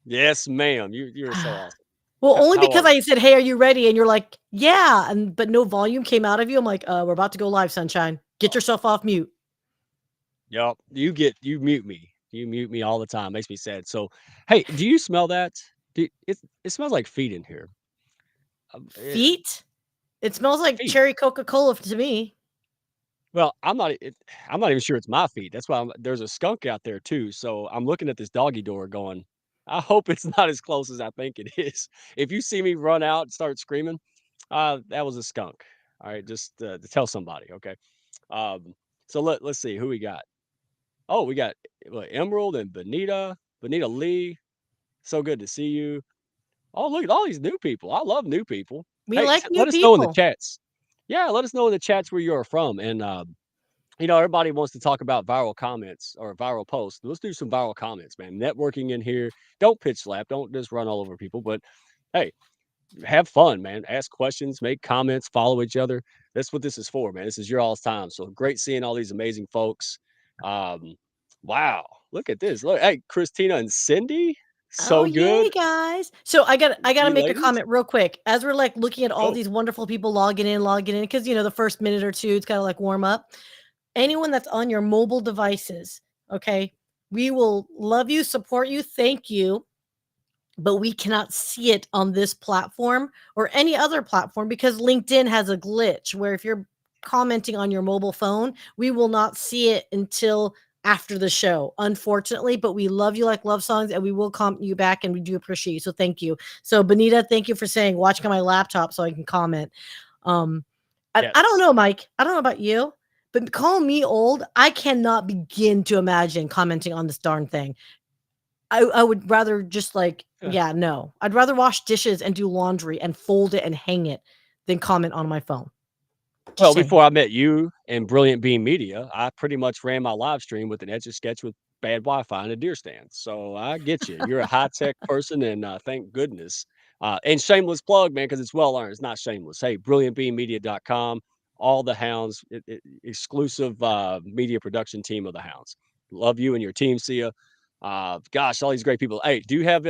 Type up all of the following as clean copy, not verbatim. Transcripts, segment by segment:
Yes, ma'am. You're so awesome. Well, only How because are you? I said, "Hey, are you ready?" And you're like, "Yeah," but no volume came out of you. I'm like, we're about to go live, sunshine. Get yourself off mute." Yup. You mute me. You mute me all the time. Makes me sad. So, hey, do you smell that? It smells like feet in here. Eh, Feet? It smells like feet. cherry Coca-Cola to me. Well, I'm not even sure it's my feet. That's why there's a skunk out there too. So I'm looking at this doggy door going, I hope it's not as close as I think it is. If you see me run out and start screaming, that was a skunk. All right, just to tell somebody. Okay. Um, so let's see who we got. Oh, we got what, Emerald and Bonita Lee. So good to see you. Oh, look at all these new people. I love new people. We Hey, like new let us know in the people. chats. Yeah, let us know in the chats where you're from. And everybody wants to talk about viral comments or viral posts. Let's do some viral comments, man. Networking in here. Don't pitch slap. Don't just run all over people. But hey, have fun, man. Ask questions, make comments, follow each other. That's what this is for, man. This is your all's time. So great seeing all these amazing folks. Um, wow, look at this. Look, hey, Christina and Cindy. Oh, So yay, good. guys. So I gotta You make a ladies. comment real quick. As we're like looking at all Go. these wonderful people logging in, because the first minute or two, it's gotta like warm up. Anyone that's on your mobile devices, okay, we will love you, support you, thank you, but we cannot see it on this platform or any other platform because LinkedIn has a glitch where if you're commenting on your mobile phone, we will not see it until after the show, unfortunately. But we love you like love songs and we will comment you back and we do appreciate you. So thank you. So, Benita, thank you for saying watching on my laptop so I can comment. Um, I don't Yes. know, Mike. I don't know about you, but call me old. I cannot begin to imagine commenting on this darn thing. I would rather just like yeah, no. I'd rather wash dishes and do laundry and fold it and hang it than comment on my phone. Just Well, saying. before I met you and Brilliant Beam Media, I pretty much ran my live stream with an Etch a Sketch with bad Wi-Fi and a deer stand. So I get you. You're a high tech person, and thank goodness. And shameless plug, man, because it's well earned. It's not shameless. Hey, brilliantbeammedia.com, all the Hounds, exclusive media production team of the Hounds. Love you and your team, Sia. Gosh, all these great people. Hey, do you have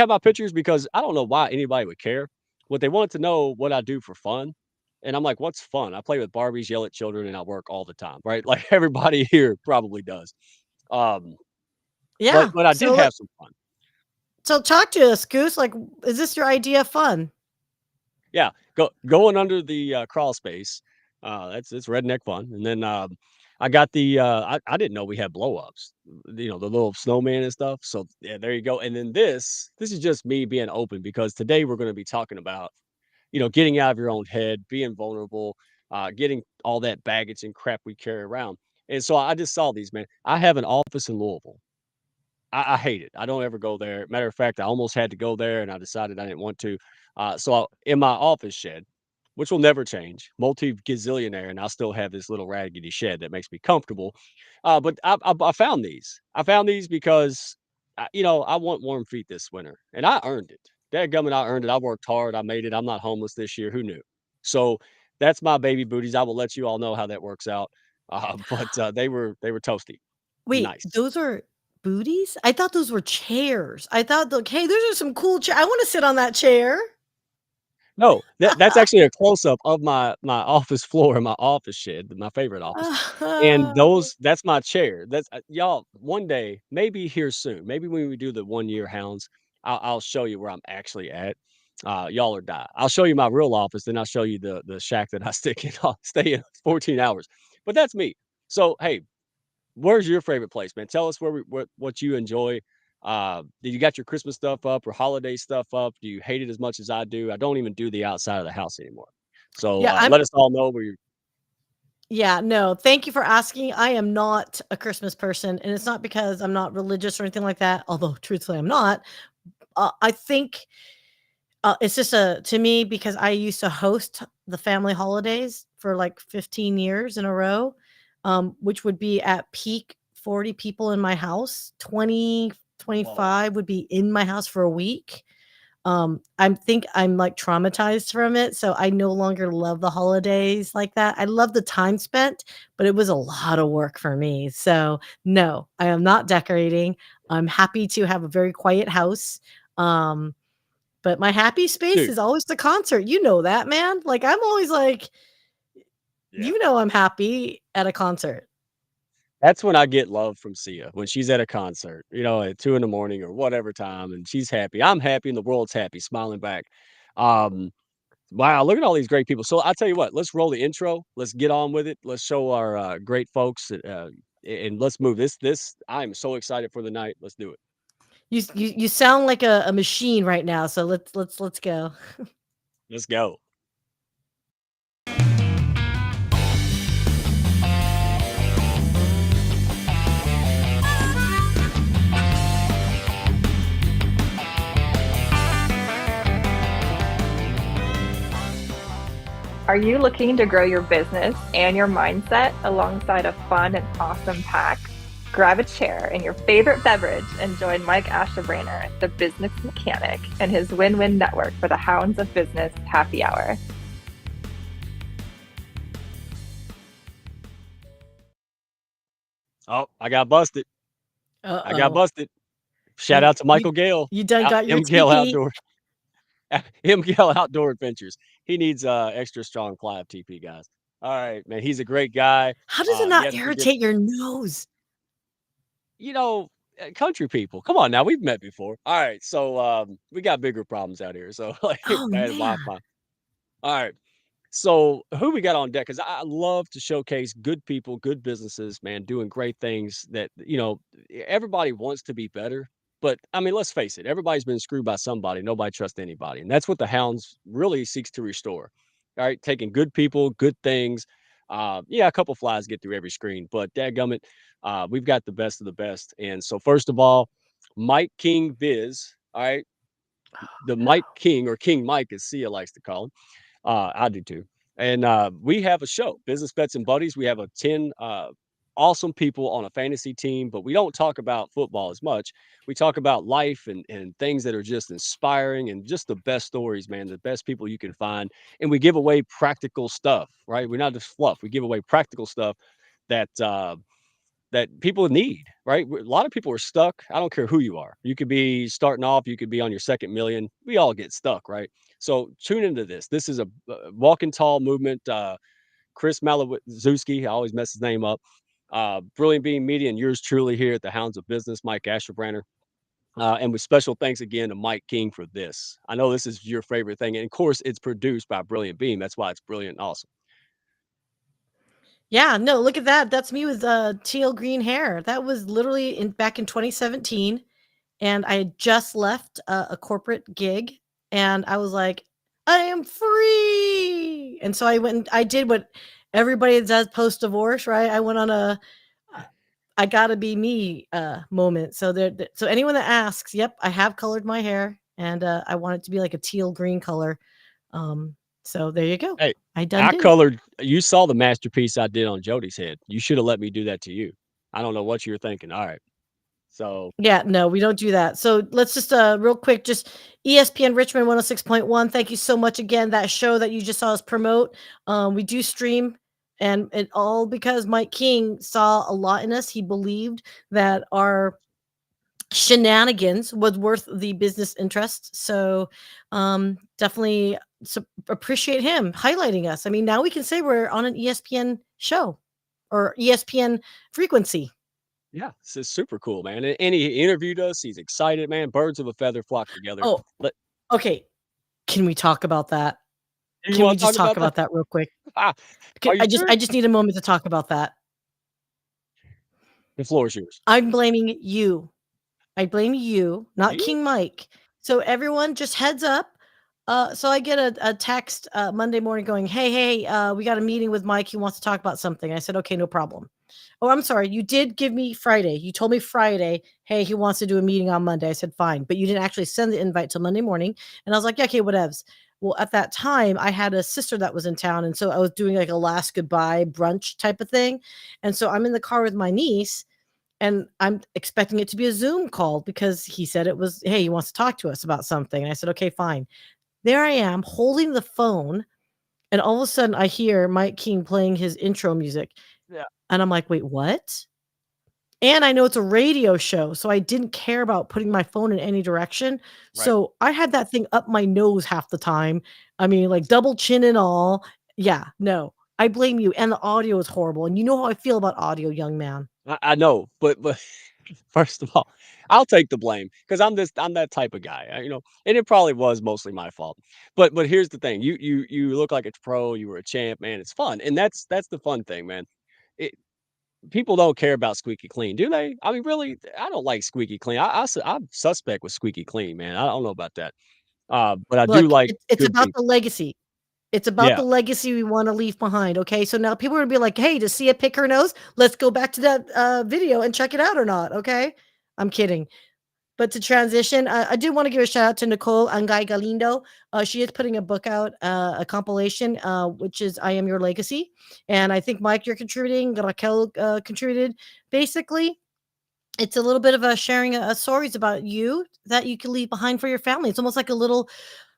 my pictures? Because I don't know why anybody would care. What they wanted to know what I do for fun. And I'm like, what's fun? I play with Barbies, yell at children, and I work all the time, right? Like everybody here probably does. Um, but Yeah. but I did have some fun. So talk to us, Goose. Like, is this your idea of fun? Yeah, going under the crawl space. That's it's redneck fun. And then I got I didn't know we had blow ups. The little snowman and stuff. So yeah, there you go. And then this is just me being open because today we're going to be talking about getting out of your own head, being vulnerable, getting all that baggage and crap we carry around. And so I just saw these, man. I have an office in Louisville. I hate it. I don't ever go there. Matter of fact, I almost had to go there and I decided I didn't want to. In my office shed, which will never change, multi gazillionaire, and I still have this little raggedy shed that makes me comfortable. But I found these. I found these because, I want warm feet this winter and I earned it. Dadgummit, I earned it. I worked hard. I made it. I'm not homeless this year. Who knew? So that's my baby booties. I will let you all know how that works out. But they were toasty. Wait, Nice. those are booties? I thought those were chairs. I thought, like, hey, those are some cool chair. I want to sit on that chair. No, that's actually a close-up of my office floor in my office shed, my favorite office, and that's my chair. That's y'all, one day, maybe here soon, maybe when we do the one-year Hounds, I'll show you where I'm actually at. Y'all are die. I'll show you my real office, then I'll show you the shack that I stick in stay in 14 hours. But that's me. So, hey, where's your favorite place, man? Tell us what you enjoy. Did you got your Christmas stuff up or holiday stuff up? Do you hate it as much as I do? I don't even do the outside of the house anymore. So Yeah, I'm let us all know where you. yeah, no, thank you for asking. I am not a Christmas person, and it's not because I'm not religious or anything like that, although truthfully I'm not. I think it's just a to me because I used to host the family holidays for like 15 years in a row, which would be at peak 40 people in my house. 20, Whoa. 25 would be in my house for a week. I think I'm, like, traumatized from it, so I no longer love the holidays like that. I love the time spent, but it was a lot of work for me, so, no, I am not decorating. I'm happy to have a very quiet house, um, but my happy space Dude, is always the concert, you know that, man. Like, I'm always like, yeah. you know I'm happy at a concert. That's when I get love from Sia, when she's at a concert, at 2 in the morning or whatever time, and she's happy. I'm happy and the world's happy, smiling back. Um, wow, look at all these great people. So I'll tell you what, let's roll the intro. Let's get on with it. Let's show our great folks and let's move this. I'm so excited for the night. Let's do it. You sound like a machine right now, so let's go. Let's go. Are you looking to grow your business and your mindset alongside a fun and awesome pack? Grab a chair and your favorite beverage and join Mike Ashebrainer, the business mechanic, and his win-win network for the Hounds of Business Happy Hour. Oh, I got busted. I got Uh-oh. busted. Shout You out to you Michael Gale, you done out got your MGL TP. Outdoor MGL Outdoor Adventures. He needs extra strong ply TP guys. All right, man. He's a great guy. How does it not Yes, we get irritate your nose? you know, country people. Come on now, we've met before. All right, so we got bigger problems out here. So like Oh, bad man. Wi-Fi. All right. So who we got on deck? Because I love to showcase good people, good businesses, man, doing great things that, everybody wants to be better. But I mean, let's face it, everybody's been screwed by somebody. Nobody trusts anybody. And that's what the Hounds really seeks to restore. All right, taking good people, good things. Yeah, a couple flies get through every screen, but dadgummit, we've got the best of the best. And so, first of all, Mike King Biz, all right, the Mike King or King Mike, as Sia likes to call him. I do too. And we have a show, Business Bets and Buddies. We have a 10 awesome people on a fantasy team, but we don't talk about football as much. We talk about life and things that are just inspiring and just the best stories, man, the best people you can find. And we give away practical stuff, right? We're not just fluff. We give away practical stuff that that people need, right? A lot of people are stuck. I don't care who you are. You could be starting off, you could be on your second million. We all get stuck, right? So tune into this. This is a walking tall movement. Chris Malazewski, I always mess his name up. Brilliant Being Media, and yours truly here at the Hounds of Business, Mike Asherbranner. And with special thanks again to Mike King for this. I know this is your favorite thing. And of course, it's produced by Brilliant Beam. That's why it's brilliant and awesome. Yeah, no, look at that. That's me with, teal green hair. That was literally back in 2017, and I had just left a corporate gig, and I was like, "I am free!" And so I went and I did what everybody does post-divorce, right? I went on a, uh, I gotta be me, moment. So so anyone that asks, yep, I have colored my hair, and, I want it to be like a teal green color. Um, so there you go. Hey, I done I did it. colored you saw the masterpiece I did on Jody's head. You should have let me do that to you. I don't know what you were thinking. All right. So, Yeah, no, we don't do that. So let's just real quick, just ESPN Richmond 106.1. Thank you so much again. That show that you just saw us promote. We do stream, and it all because Mike King saw a lot in us. He believed that our shenanigans was worth the business interest. So definitely appreciate him highlighting us. I mean, now we can say we're on an ESPN show or ESPN frequency. yeah, this is super cool, man. And he interviewed us. He's excited, man. Birds of a feather flock together. Oh, Let okay. Can we talk about that? do you Can we want to just talk talk about that? about that real quick? Ah, are you I sure? just need a moment to talk about that. The floor is yours. I'm blaming you. I blame you, not Me? King Mike. So everyone just heads up. So I get a text Monday morning going, hey, we got a meeting with Mike. He wants to talk about something. I said, okay, no problem. Oh, I'm sorry. You did give me Friday. You told me Friday, hey, he wants to do a meeting on Monday. I said, fine. But you didn't actually send the invite till Monday morning. And I was like, yeah, okay, whatevs. Well, at that time, I had a sister that was in town. And so I was doing like a last goodbye brunch type of thing. And so I'm in the car with my niece and I'm expecting it to be a Zoom call because he said it was, hey, he wants to talk to us about something. And I said, okay, fine. There I am holding the phone, and all of a sudden I hear Mike King playing his intro music. Yeah. And I'm like, wait, what? And I know it's a radio show, so I didn't care about putting my phone in any direction. Right. So I had that thing up my nose half the time. I mean, like double chin and all. Yeah, no, I blame you. And the audio is horrible. And you know how I feel about audio, young man. I know, but first of all, I'll take the blame because I'm that type of guy, and it probably was mostly my fault. But here's the thing: you look like a pro, you were a champ, man. It's fun, and that's the fun thing, man. It, people don't care about squeaky clean, do they? I mean, really, I don't like squeaky clean. I'm suspect with squeaky clean, man. I don't know about that, but I do Look, like it's good about things. the legacy. It's about Yeah, the legacy we wanna leave behind, okay? So now people are gonna be like, "Hey, does Sia pick her nose? Let's go back to that, video and check it out or not," okay? I'm kidding. But to transition, I do wanna give a shout out to Nicole Angay Galindo. She is putting a book out, a compilation, which is I Am Your Legacy, and I think, Mike, you're contributing, Raquel, contributed. Basically, it's a little bit of a sharing, stories about you that you can leave behind for your family. It's almost like a little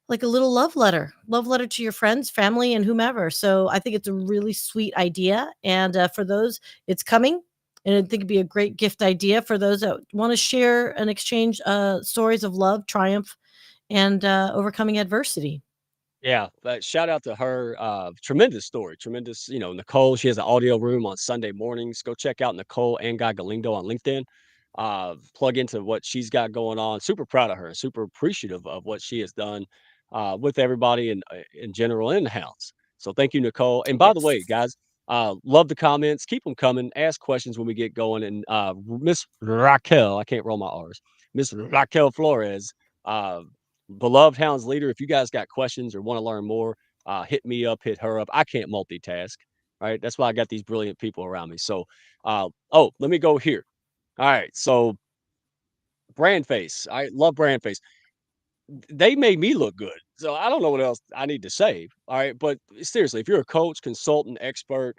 love letter to your friends, family, and whomever. So I think it's a really sweet idea. And for those, it's coming. And I think it'd be a great gift idea for those that want to share and exchange stories of love, triumph, and overcoming adversity. yeah. But shout out to her. Tremendous story. Tremendous. Nicole. She has an audio room on Sunday mornings. Go check out Nicole and Guy Galindo on LinkedIn. Plug into what she's got going on. Super proud of her. Super appreciative of what she has done with everybody in general in the house. So thank you, Nicole. And by the way, Yes. guys, love the comments. Keep them coming. Ask questions when we get going. And Miss Raquel, I can't roll my R's. Miss Raquel Flores, uh, beloved Hounds leader. If you guys got questions or want to learn more, hit me up, hit her up. I can't multitask. Right. That's why I got these brilliant people around me. So, let me go here. All right. So brand face. I love brand face. They made me look good. So I don't know what else I need to say. All right. But seriously, if you're a coach, consultant, expert,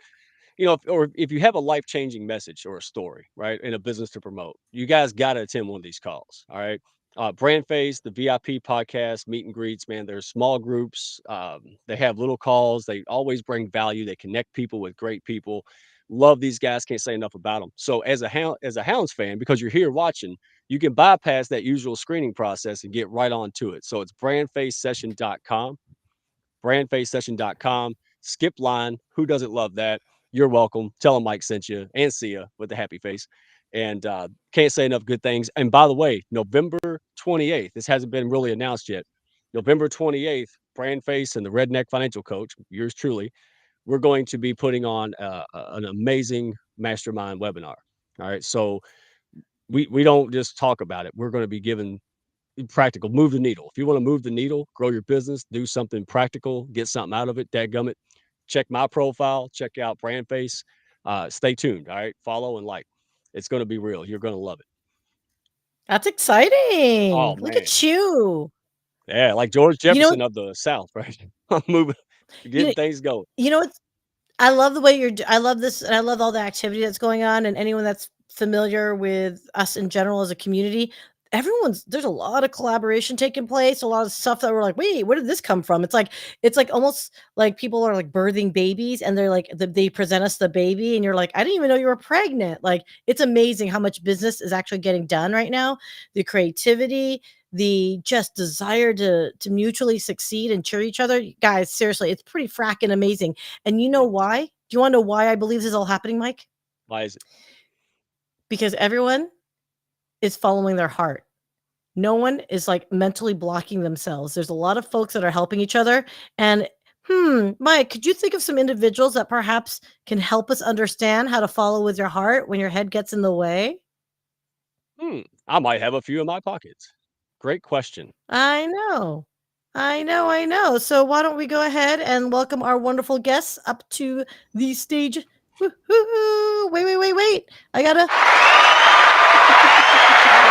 or if you have a life-changing message or a story, right, in a business to promote, you guys got to attend one of these calls. All right. Brand Face, the VIP podcast, meet and greets, man. There's small groups. They have little calls. They always bring value. They connect people with great people. Love these guys. Can't say enough about them. So as a Hounds fan, because you're here watching, you can bypass that usual screening process and get right on to it. So it's brandfacesession.com, brandfacesession.com. Skip line. Who doesn't love that? You're welcome. Tell them Mike sent you and see ya with the happy face. And can't say enough good things. And by the way, November 28th, this hasn't been really announced yet. November 28th, Brand Face and the Redneck Financial Coach, yours truly, we're going to be putting on an amazing mastermind webinar. All right. So we don't just talk about it. We're going to be giving practical, move the needle. If you want to move the needle, grow your business, do something practical, get something out of it, dadgummit, check my profile, check out Brand Face. Stay tuned. All right. Follow and like. It's going to be real. You're going to love it. That's exciting. Oh, Look man. at you. Yeah. Like George You know, Jefferson of the South, right? I'm moving, you know, getting things going. you know what's I love the way I love this, and I love all the activity that's going on, and anyone that's familiar with us in general as a community, there's a lot of collaboration taking place, a lot of stuff that we're like, "Wait, where did this come from?" It's like almost like people are like birthing babies, and they're like they present us the baby, and you're like, "I didn't even know you were pregnant." Like, it's amazing how much business is actually getting done right now. The creativity, the just desire to mutually succeed and cheer each other. Guys, seriously, it's pretty fracking amazing. And you know Yeah. why? Do you wanna know why I believe this is all happening, Mike? Why is it? Because everyone is following their heart. No one is, like, mentally blocking themselves. There's a lot of folks that are helping each other, and, Mike, could you think of some individuals that perhaps can help us understand how to follow with your heart when your head gets in the way? Hmm. I might have a few in my pockets. Great question. I know. I know. So why don't we go ahead and welcome our wonderful guests up to the stage. Woo-hoo. Wait, wait, wait, wait. I gotta Hi,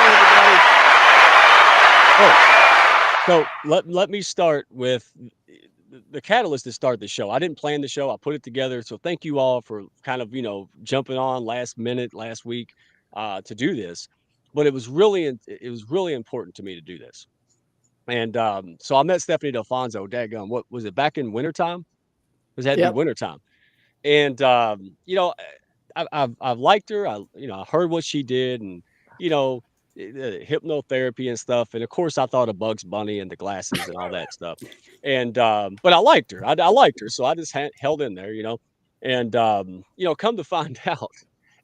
everybody. Oh, so let me start with the catalyst to start the show. I didn't plan the show. I put it together. So thank you all for kind of, jumping on last minute last week. to do this, but it was really important to me to do this. And so I met Stephanie Dalfonzo. Daggum, what was it, back in wintertime? It had to be Yep. wintertime. And I've liked her. I heard what she did, and you know, hypnotherapy and stuff. And of course, I thought of Bugs Bunny and the glasses and all that stuff. And but I liked her. I liked her, so I just held in there, And come to find out,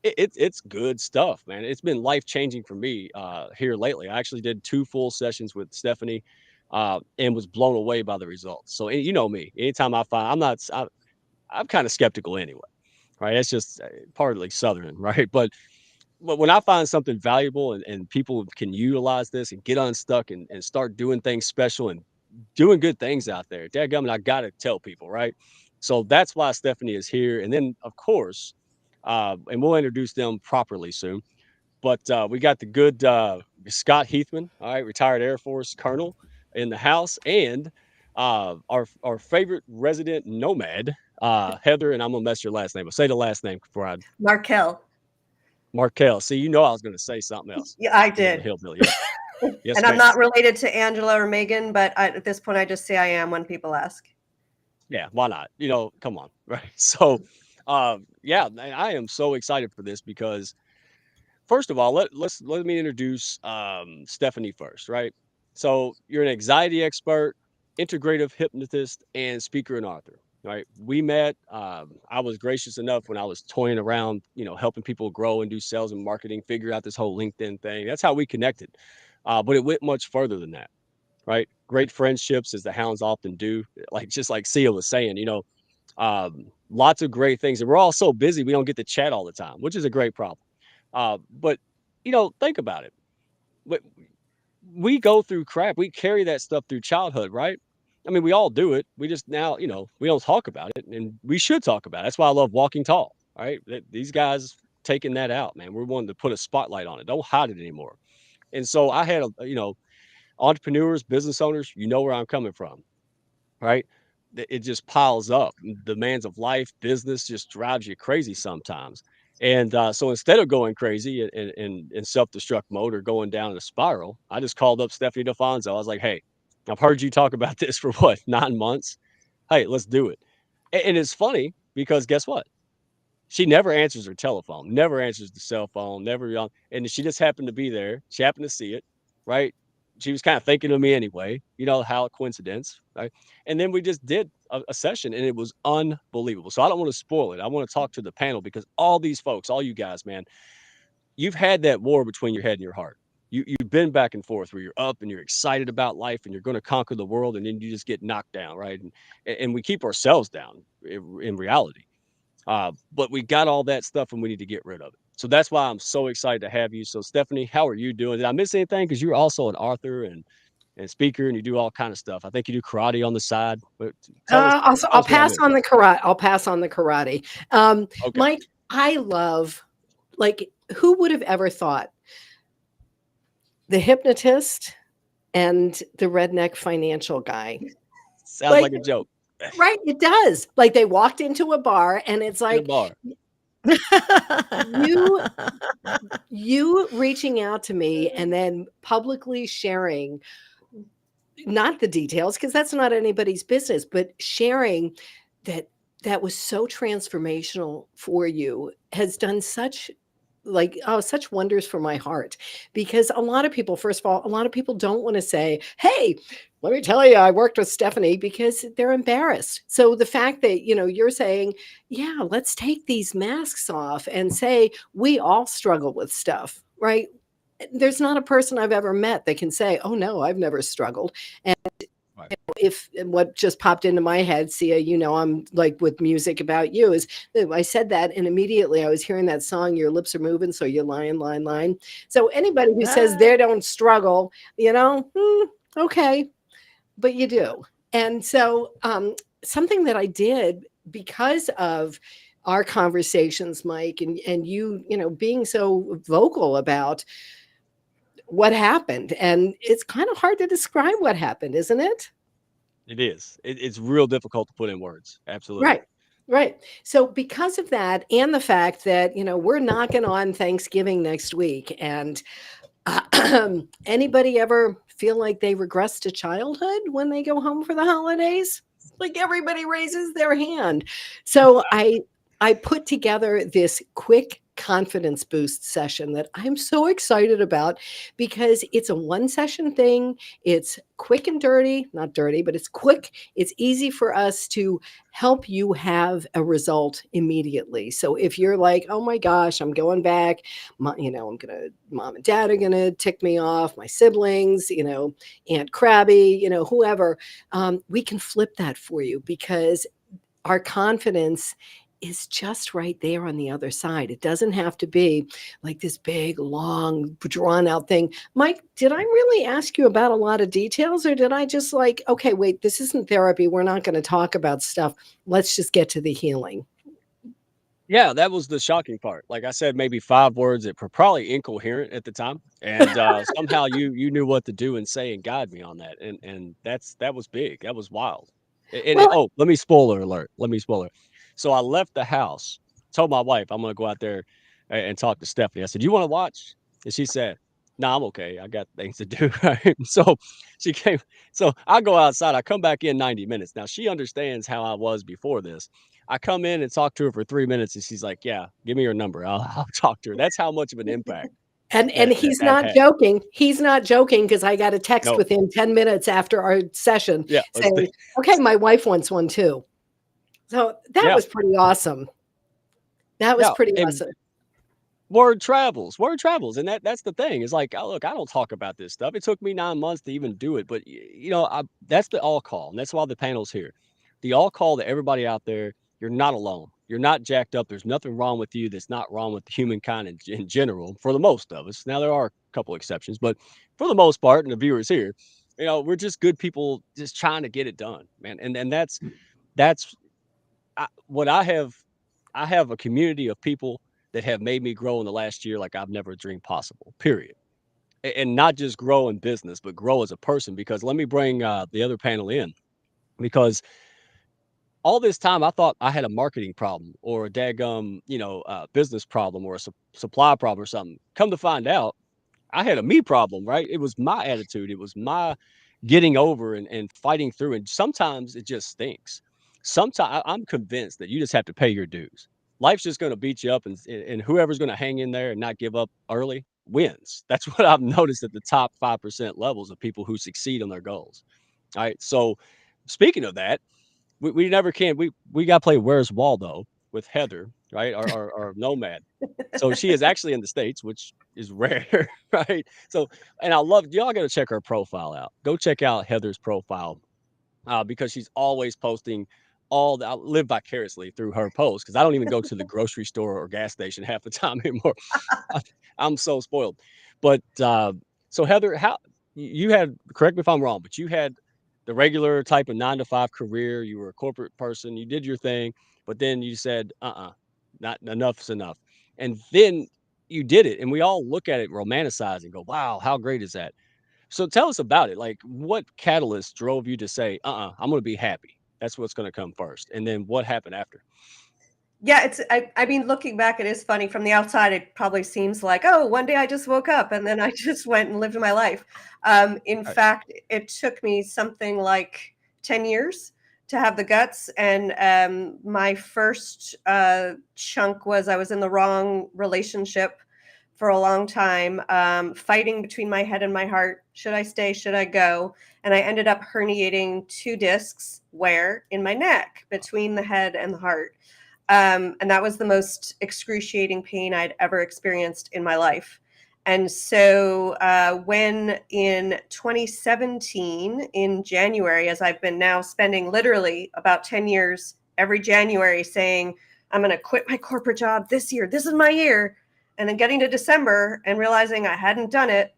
it's good stuff, man. It's been life changing for me here lately. I actually did 2 full sessions with Stephanie, and was blown away by the results. So you know me. Anytime I find, I'm kind of skeptical anyway, right? That's just partly Southern, right? But when I find something valuable and people can utilize this and get unstuck and start doing things special and doing good things out there, dadgummit, I got to tell people, right? So that's why Stephanie is here. And then, of course, and we'll introduce them properly soon. But we got the good Scott Heathman, all right, retired Air Force colonel in the house, and our favorite resident nomad, Heather, and I'm gonna mess your last name, but say the last name before I Markel. Markel. See, I was gonna say something else. Yeah, I Being a did. hillbilly. Yep. Yes, And I'm ma'am. not related to Angela or Megan, but at this point, I just say I am when people ask. Yeah, why not? Come on, right? So, yeah, man, I am so excited for this because first of all, let me introduce Stephanie first, right? So you're an anxiety expert, integrative hypnotist, and speaker and author. Right? We met. I was gracious enough when I was toying around, helping people grow and do sales and marketing, figure out this whole LinkedIn thing. That's how we connected. But it went much further than that, right? Great friendships, as the Hounds often do. Like just like Sia was saying, lots of great things, and we're all so busy we don't get to chat all the time, which is a great problem. But think about it. But we go through crap. We carry that stuff through childhood, right? I mean, we all do it. We just now, we don't talk about it, and we should talk about it. That's why I love Walking Tall. Right? These guys taking that out, man. We're wanting to put a spotlight on it. Don't hide it anymore. And so I had, entrepreneurs, business owners. You know where I'm coming from, right? It just piles up. Demands of life, business just drives you crazy sometimes. And so instead of going crazy in self-destruct mode or going down a spiral, I just called up Stephanie Dalfonzo. I was like, hey, I've heard you talk about this for what, 9 months? Hey, let's do it. And it's funny because guess what? She never answers her telephone, never answers the cell phone, never on. And she just happened to be there. She happened to see it, right? She was kind of thinking of me anyway. You know how a coincidence, right? And then we just did a session, and it was unbelievable. So I don't want to spoil it. I want to talk to the panel because all these folks, all you guys, man, you've had that war between your head and your heart. You've been back and forth where you're up and you're excited about life and you're going to conquer the world, and then you just get knocked down, right? And we keep ourselves down in reality. But we got all that stuff and we need to get rid of it. So that's why I'm so excited to have you. So Stephanie, how are you doing? Did I miss anything? Because you're also an author and speaker, and you do all kind of stuff. I think you do karate on the side. But tell I'll us what I pass missed. on the karate. I'll pass on the karate. Okay. Mike, I love, like, who would have ever thought the hypnotist and the redneck financial guy? Sounds like a joke. Right, it does. Like they walked into a bar, and it's In a like bar. you reaching out to me and then publicly sharing not the details, because that's not anybody's business, but sharing that was so transformational for you has done such such wonders for my heart. Because a lot of people, first of all, a lot of people don't want to say, hey, let me tell you, I worked with Stephanie, because they're embarrassed. So the fact that, you're saying, yeah, let's take these masks off and say, we all struggle with stuff, right? There's not a person I've ever met that can say, oh no, I've never struggled. And Right. if what just popped into my head, Sia, I'm like with music about you, is I said that and immediately I was hearing that song, Your Lips Are Moving, so you're lying. So anybody who says they don't struggle, okay, but you do. And so something that I did because of our conversations, Mike, and you being so vocal about what happened. And it's kind of hard to describe what happened, isn't it? It is. It's real difficult to put in words. Absolutely. Right. Right. So because of that, and the fact that, we're knocking on Thanksgiving next week, and anybody ever feel like they regress to childhood when they go home for the holidays? Like everybody raises their hand. So I put together this quick confidence boost session that I'm so excited about, because it's a one session thing. It's quick and dirty, not dirty, but it's quick. It's easy for us to help you have a result immediately. So if you're like, oh my gosh, I'm going back, mom and dad are gonna tick me off, my siblings, Aunt Crabby, whoever, we can flip that for you, because our confidence is just right there on the other side. It doesn't have to be like this big, long, drawn out thing. Mike, did I really ask you about a lot of details, or did I just like, okay, wait, this isn't therapy. We're not going to talk about stuff. Let's just get to the healing. Yeah, that was the shocking part. Like I said, maybe 5 words that were probably incoherent at the time, and, somehow you knew what to do and say and guide me on that, and that was big, that was wild. Well, Oh, let me spoiler alert, let me spoiler. So I left the house, told my wife, "I'm gonna go out there and talk to Stephanie." I said, "You wanna watch?" And she said, "No, I'm okay, I got things to do," right? So she came so I go outside, I come back in 90 minutes. Now she understands how I was before this. I come in and talk to her for 3 minutes, and she's like, "Yeah, give me your number. I'll talk to her." That's how much of an impact and he's that not had. joking. He's not joking, because I got a text No. within 10 minutes after our session Yeah, saying, okay, my wife wants one too. So that yeah, was pretty awesome. That was yeah, pretty and awesome. word travels, and that's the thing. It's like, "Oh, look, I don't talk about this stuff." It took me 9 months to even do it, but, that's the all call, and that's why the panel's here. The all call to everybody out there, you're not alone. You're not jacked up. There's nothing wrong with you that's not wrong with humankind in general, for the most of us. Now, there are a couple exceptions, but for the most part, and the viewers here, we're just good people just trying to get it done, man, and that's what I have a community of people that have made me grow in the last year like I've never dreamed possible, period. And not just grow in business, but grow as a person. Because let me bring the other panel in, because all this time I thought I had a marketing problem or a daggum, business problem or a supply problem or something. Come to find out, I had a me problem, right? It was my attitude. It was my getting over and fighting through. And sometimes it just stinks. Sometimes I'm convinced that you just have to pay your dues. Life's just going to beat you up, and whoever's going to hang in there and not give up early wins. That's what I've noticed at the top 5% levels of people who succeed on their goals. All right. So, speaking of that, we never can. We got to play Where's Waldo with Heather, right? Our nomad. So she is actually in the States, which is rare, right? So, and I love y'all got to check her profile out. Go check out Heather's profile, because she's always posting I live vicariously through her posts, because I don't even go to the grocery store or gas station half the time anymore. I, I'm so spoiled. But so Heather, how you had, correct me if I'm wrong, but you had the regular type of 9 to 5 career. You were a corporate person. You did your thing, but then you said, not enough's enough. And then you did it. And we all look at it, romanticize and go, wow, how great is that? So tell us about it. Like, what catalyst drove you to say, I'm going to be happy? That's what's going to come first. And then what happened after? Yeah, I mean, looking back, it is funny. From the outside, it probably seems like, oh, one day I just woke up and then I just went and lived my life. In Right. fact, it took me something like 10 years to have the guts. And my first chunk was I was in the wrong relationship for a long time, fighting between my head and my heart. Should I stay? Should I go? And I ended up herniating 2 discs where in my neck between the head and the heart. And that was the most excruciating pain I'd ever experienced in my life. And so when in 2017, in January, as I've been now spending literally about 10 years every January saying, I'm going to quit my corporate job this year, this is my year. And then getting to December and realizing I hadn't done it,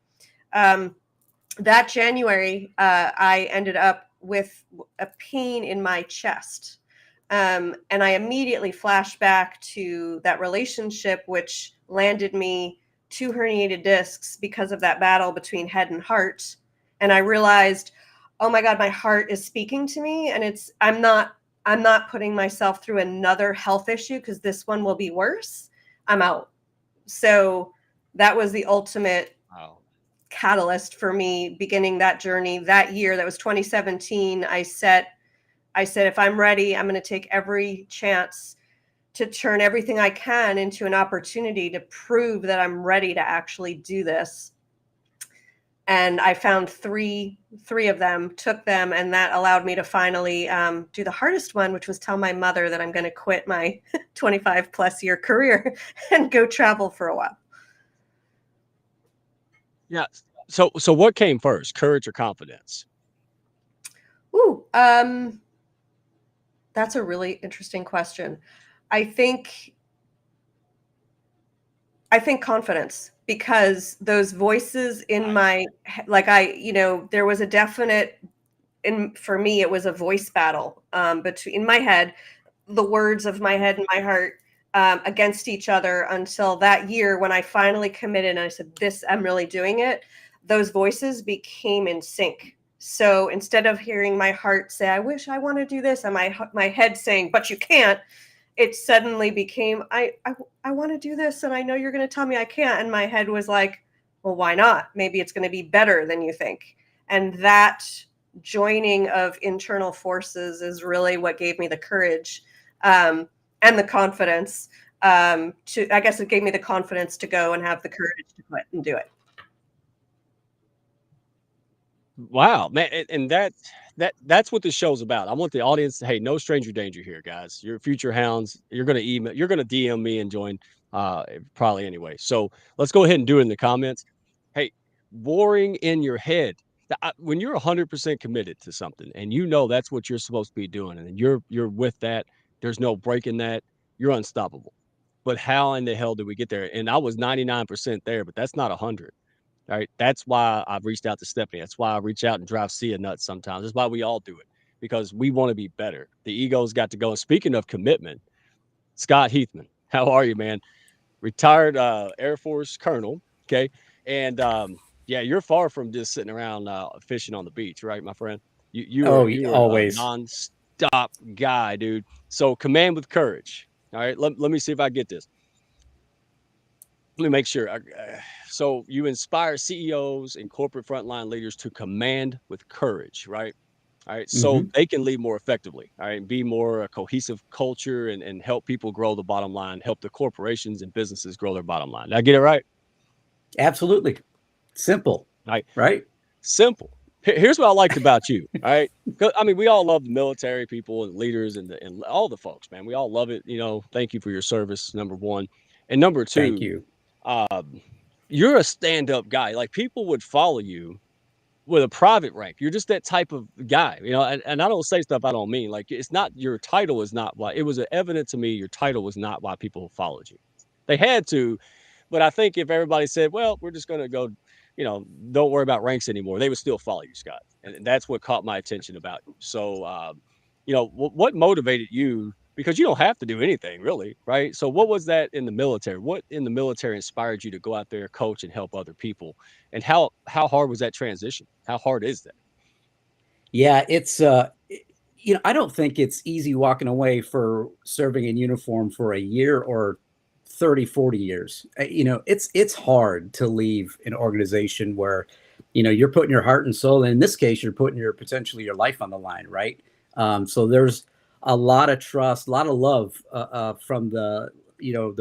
that January, I ended up with a pain in my chest. And I immediately flashed back to that relationship, which landed me 2 herniated discs because of that battle between head and heart. And I realized, oh my God, my heart is speaking to me. And I'm not I'm not putting myself through another health issue because this one will be worse. I'm out. So that was the ultimate catalyst for me beginning that journey that year. That was 2017. I said, if I'm ready, I'm going to take every chance to turn everything I can into an opportunity to prove that I'm ready to actually do this. And I found three of them, took them, and that allowed me to finally do the hardest one, which was tell my mother that I'm going to quit my 25 plus year career and go travel for a while. Yeah. So what came first, courage or confidence? Ooh, that's a really interesting question. I think confidence, because those voices in my, like, there was a definite, for me, it was a voice battle between, in my head, the words of my head and my heart against each other, until that year when I finally committed and I said, I'm really doing it. Those voices became in sync. So instead of hearing my heart say, I wish I want to do this, and my head saying, but you can't, it suddenly became, I want to do this, and I know you're going to tell me I can't. And my head was like, well, why not? Maybe it's going to be better than you think. And that joining of internal forces is really what gave me the courage and the confidence I guess it gave me the confidence to go and have the courage to quit and do it. Wow, man, and that's what this show's about. I want the audience to, hey, no stranger danger here, guys. You're future hounds. You're gonna email, you're gonna DM me and join, probably anyway. So let's go ahead and do it in the comments. Hey, warring in your head. When you're 100% committed to something, and you know that's what you're supposed to be doing, and you're with that, there's no breaking that. You're unstoppable. But how in the hell did we get there? And I was 99% there, but that's not 100. All right. That's why I've reached out to Stephanie. That's why I reach out and drive Sia nuts sometimes. That's why we all do it, because we want to be better. The ego's got to go. And speaking of commitment, Scott Heathman, how are you, man? Retired Air Force colonel. Okay. And yeah, you're far from just sitting around fishing on the beach, right, my friend? You are a Always. non-stop guy, dude. So command with courage. All right. Let me see if I get this. Let me make sure. So you inspire CEOs and corporate frontline leaders to command with courage, right? All right. So Mhm. they can lead more effectively, all right, be more a cohesive culture, and help people grow the bottom line, help the corporations and businesses grow their bottom line. Did I get it right? Absolutely. Simple, All right. right? Simple. Here's what I liked about you. All right. 'Cause, I mean, we all love the military people and leaders and all the folks, man. We all love it. Thank you for your service, number one. And number Thank two, you. um, you're a stand-up guy. Like, people would follow you with a private rank. You're just that type of guy, and I don't say stuff I don't mean. Like, it's not, your title is not why. It was evident to me your title was not why people followed you. They had to, but I think if everybody said, well, we're just gonna go, don't worry about ranks anymore, they would still follow you, Scott. And that's what caught my attention about you. So what motivated you? Because you don't have to do anything really, right? So what was that in the military? What in the military inspired you to go out there, coach, and help other people? And how hard was that transition? How hard is that? Yeah, it's I don't think it's easy walking away for serving in uniform for a year or 30, 40 years. It's hard to leave an organization where, you're putting your heart and soul, and in this case, you're putting potentially your life on the line, right? So there's a lot of trust, a lot of love from the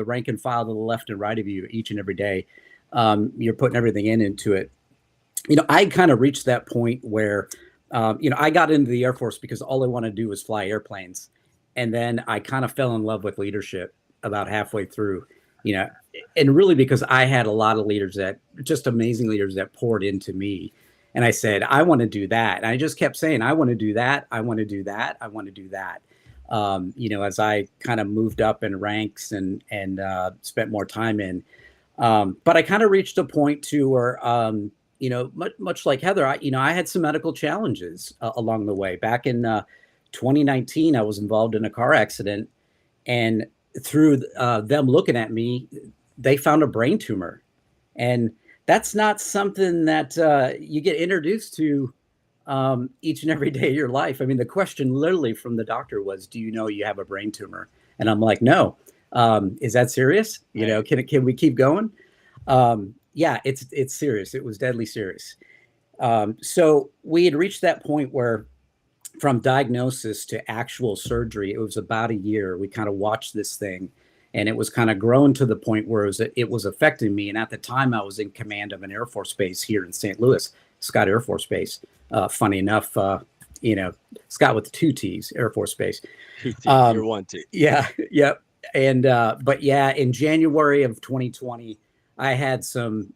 rank and file to the left and right of you each and every day. You're putting everything into it. I kind of reached that point where, I got into the Air Force because all I want to do was fly airplanes. And then I kind of fell in love with leadership about halfway through, you know, and really because I had a lot of leaders just amazing leaders that poured into me. And I said, I want to do that. And I just kept saying, I want to do that. I want to do that. I want to do that. As I kind of moved up in ranks and spent more time in. But I kind of reached a point too where, much like Heather, I had some medical challenges along the way. Back in 2019, I was involved in a car accident, and through them looking at me, they found a brain tumor, and that's not something that you get introduced to each and every day of your life. I mean, the question literally from the doctor was, "Do you know you have a brain tumor?" And I'm like, "No." Is that serious? You know, can we keep going? Yeah, it's serious. It was deadly serious. So we had reached that point where, from diagnosis to actual surgery, it was about a year. We kind of watched this thing, and it was kind of grown to the point where it was affecting me. And at the time, I was in command of an Air Force base here in St. Louis, Scott Air Force Base. Funny enough, Scott with 2 T's, Air Force Base. You're one too. Yeah, yep. And but yeah, in January of 2020, I had some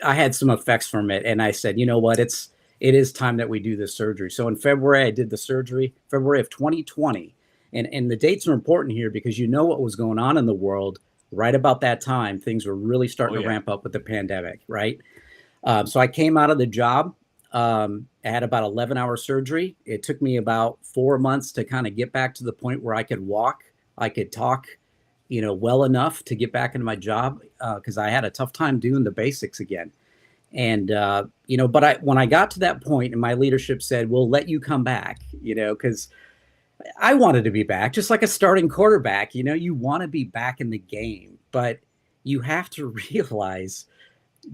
I had some effects from it, and I said, you know what, it is time that we do this surgery. So in February, I did the surgery, February of 2020, and the dates are important here because you know what was going on in the world right about that time. Things were really starting to ramp up with the pandemic, right? So I came out of the job. I had about 11-hour surgery. It took me about 4 months to kind of get back to the point where I could walk, I could talk, well enough to get back into my job, because I had a tough time doing the basics again. And but when I got to that point, and my leadership said, "We'll let you come back," because I wanted to be back, just like a starting quarterback. You want to be back in the game, but you have to realize,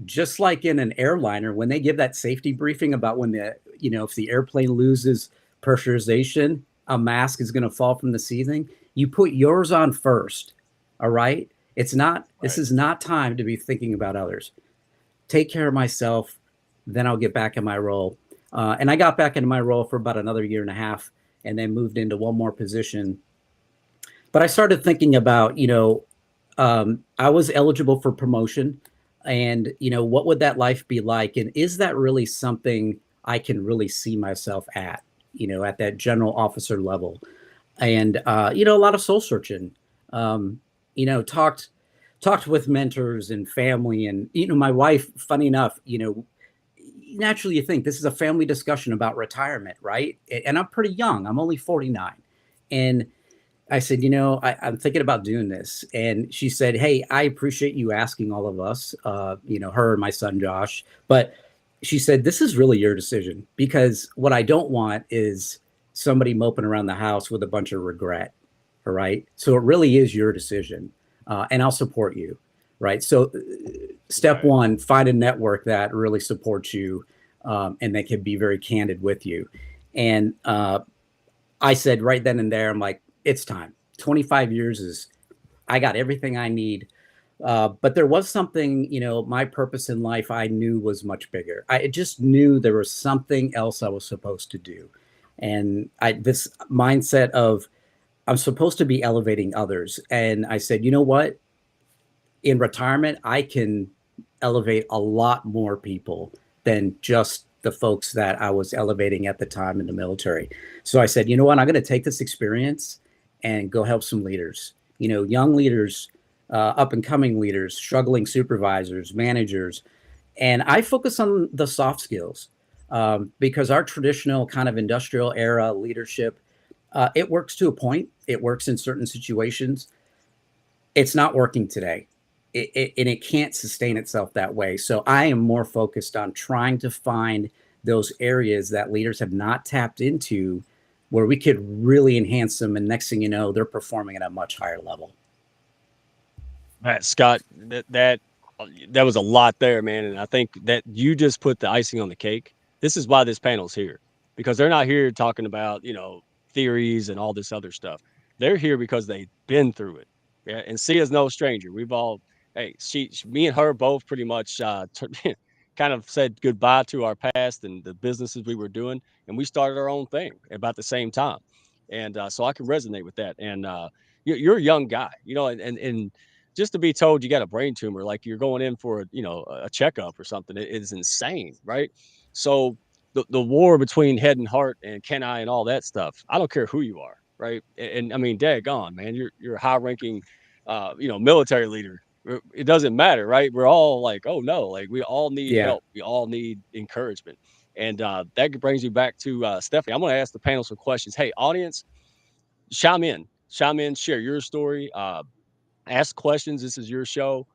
just like in an airliner, when they give that safety briefing about when if the airplane loses pressurization, a mask is going to fall from the ceiling. You put yours on first. All right. This is not time to be thinking about others. Take care of myself. Then I'll get back in my role. And I got back into my role for about another year and a half, and then moved into one more position. But I started thinking about, I was eligible for promotion, and what would that life be like, and is that really something I can really see myself at that general officer level? And a lot of soul searching. Talked with mentors and family, and my wife. Funny enough, naturally you think this is a family discussion about retirement, right? And I'm pretty young. I'm only 49, and I said, I'm thinking about doing this. And she said, "Hey, I appreciate you asking all of us, her and my son, Josh." But she said, "This is really your decision, because what I don't want is somebody moping around the house with a bunch of regret." All right. So it really is your decision. And I'll support you. Right. So step one, find a network that really supports you, and that can be very candid with you. And I said right then and there, I'm like, it's time. 25 years I got everything I need. But there was something, my purpose in life I knew was much bigger. I just knew there was something else I was supposed to do. And this mindset of, I'm supposed to be elevating others. And I said, you know what? In retirement, I can elevate a lot more people than just the folks that I was elevating at the time in the military. So I said, you know what? I'm going to take this experience and go help some leaders, young leaders, up and coming leaders, struggling supervisors, managers. And I focus on the soft skills, because our traditional kind of industrial era leadership, it works to a point. It works in certain situations. It's not working today. And it can't sustain itself that way. So I am more focused on trying to find those areas that leaders have not tapped into, where we could really enhance them. And next thing you know, they're performing at a much higher level. Scott, that was a lot there, man. And I think that you just put the icing on the cake. This is why this panel's here, because they're not here talking about, theories and all this other stuff. They're here because they've been through it. Yeah. And Sia's no stranger. We've all, hey, me and her both pretty much kind of said goodbye to our past and the businesses we were doing. And we started our own thing about the same time. And so I can resonate with that. And you're a young guy, and just to be told you got a brain tumor, like you're going in for a checkup or something, it is insane, right? So the war between head and heart and can I and all that stuff, I don't care who you are, right? And I mean, daggone, man, you're a high ranking, military leader. It doesn't matter, right? We're all like, oh no, like we all need help, we all need encouragement. And that brings me back to Stephanie. I'm going to ask the panel some questions. Hey, audience, chime in, share your story. Ask questions. This is your show.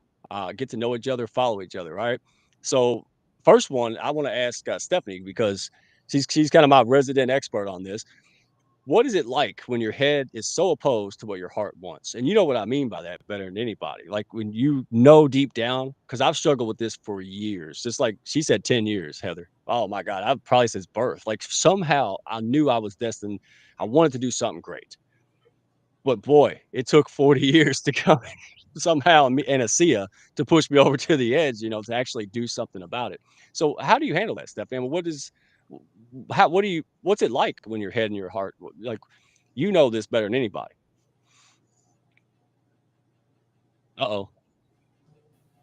Get to know each other, follow each other. Right. So, first one, I want to ask Stephanie, because She's kind of my resident expert on this. What is it like when your head is so opposed to what your heart wants? And you know what I mean by that better than anybody. Like when you know deep down, because I've struggled with this for years, just like she said, 10 years, Heather. Oh my God, I've probably since birth. Like somehow I knew I was destined. I wanted to do something great. But boy, it took 40 years to come somehow and a Sia to push me over to the edge, to actually do something about it. So how do you handle that stuff? I mean, what's it like when your head and your heart, like, you know this better than anybody. Uh-oh.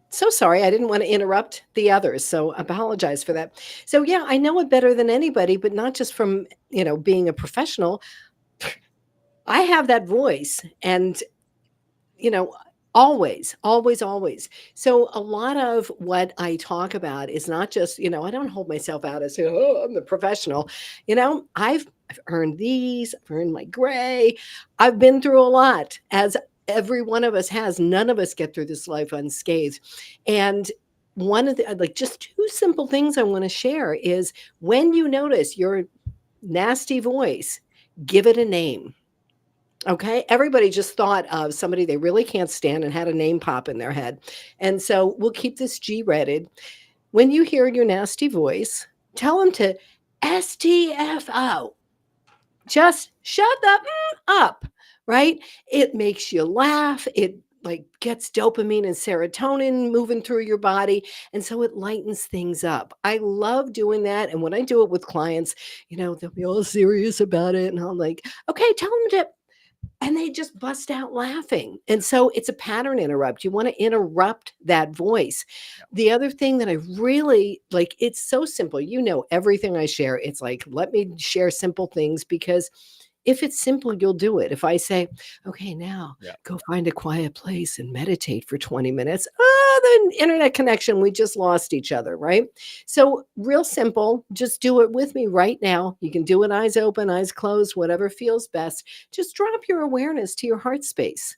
So sorry, I didn't want to interrupt the others, so apologize for that. So yeah, I know it better than anybody, but not just from, being a professional. I have that voice and, you know, always, always, always. So a lot of what I talk about is not just, I don't hold myself out as, oh, I'm the professional. I've earned these, I've earned my gray. I've been through a lot, as every one of us has. None of us get through this life unscathed. And one of the, like, just two simple things I want to share is, when you notice your nasty voice, give it a name. Okay. Everybody just thought of somebody they really can't stand and had a name pop in their head. And so we'll keep this G rated. When you hear your nasty voice, tell them to STFO. Just shut the up, right? It makes you laugh. It like gets dopamine and serotonin moving through your body. And so it lightens things up. I love doing that. And when I do it with clients, they'll be all serious about it. And I'm like, okay, tell them to, and they just bust out laughing. And so it's a pattern interrupt. You want to interrupt that voice. The other thing that I really like, it's so simple. Everything I share, it's like, let me share simple things, because if it's simple, you'll do it. If I say, okay, now Yeah. go find a quiet place and meditate for 20 minutes. The internet connection, we just lost each other, right? So real simple, just do it with me right now. You can do it eyes open, eyes closed, whatever feels best. Just drop your awareness to your heart space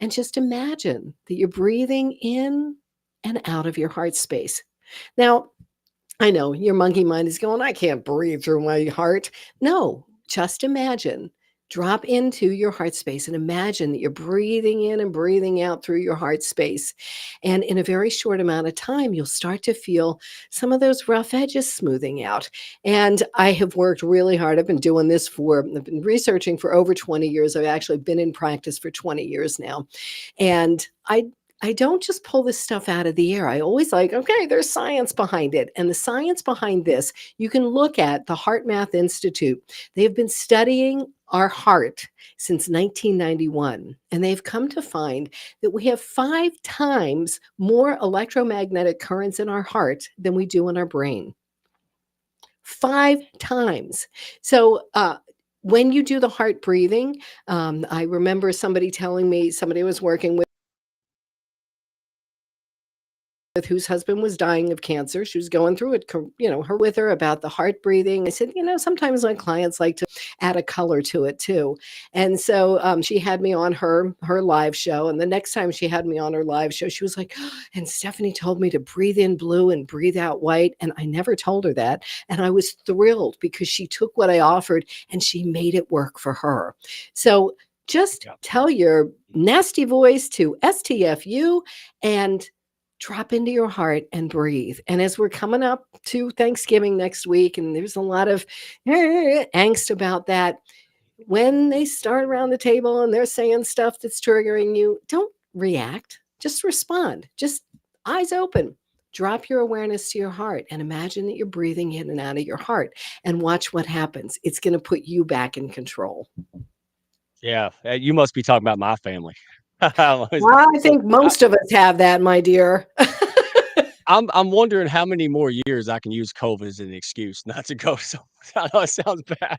and just imagine that you're breathing in and out of your heart space. Now, I know your monkey mind is going, I can't breathe through my heart. No, just imagine. Drop into your heart space and imagine that you're breathing in and breathing out through your heart space. And in a very short amount of time, you'll start to feel some of those rough edges smoothing out. And I have worked really hard. I've been researching for over 20 years. I've actually been in practice for 20 years now. And I don't just pull this stuff out of the air. I always like, okay, there's science behind it. And the science behind this, you can look at the Heart Math Institute. They've been studying our heart since 1991. And they've come to find that we have 5 times more electromagnetic currents in our heart than we do in our brain. 5 times. So, when you do the heart breathing, I remember somebody telling me, somebody was working with whose husband was dying of cancer. She was going through it, her with her about the heart breathing. I said, sometimes my clients like to add a color to it too. And so she had me on her live show. And the next time she had me on her live show, she was like, and Stephanie told me to breathe in blue and breathe out white. And I never told her that. And I was thrilled because she took what I offered and she made it work for her. So just tell your nasty voice to STFU and drop into your heart and breathe. And as we're coming up to Thanksgiving next week, and there's a lot of angst about that, when they start around the table and they're saying stuff that's triggering you, don't react, just respond, just eyes open. Drop your awareness to your heart and imagine that you're breathing in and out of your heart and watch what happens. It's going to put you back in control. Yeah, you must be talking about my family. Well, I think most of us have that, my dear. I'm wondering how many more years I can use COVID as an excuse not to go. So I know it sounds bad.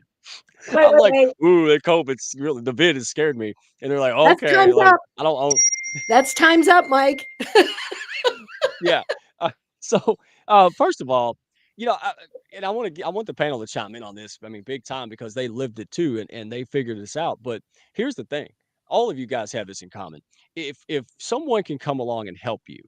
I'm like, Wait. ooh, the COVID's really, the vid has scared me. And they're like, That's okay, time's like up. I don't own. That's time's up, Mike. Yeah. So first of all, and I want the panel to chime in on this. I mean, big time, because they lived it too, and they figured this out. But here's the thing: all of you guys have this in common. If someone can come along and help you,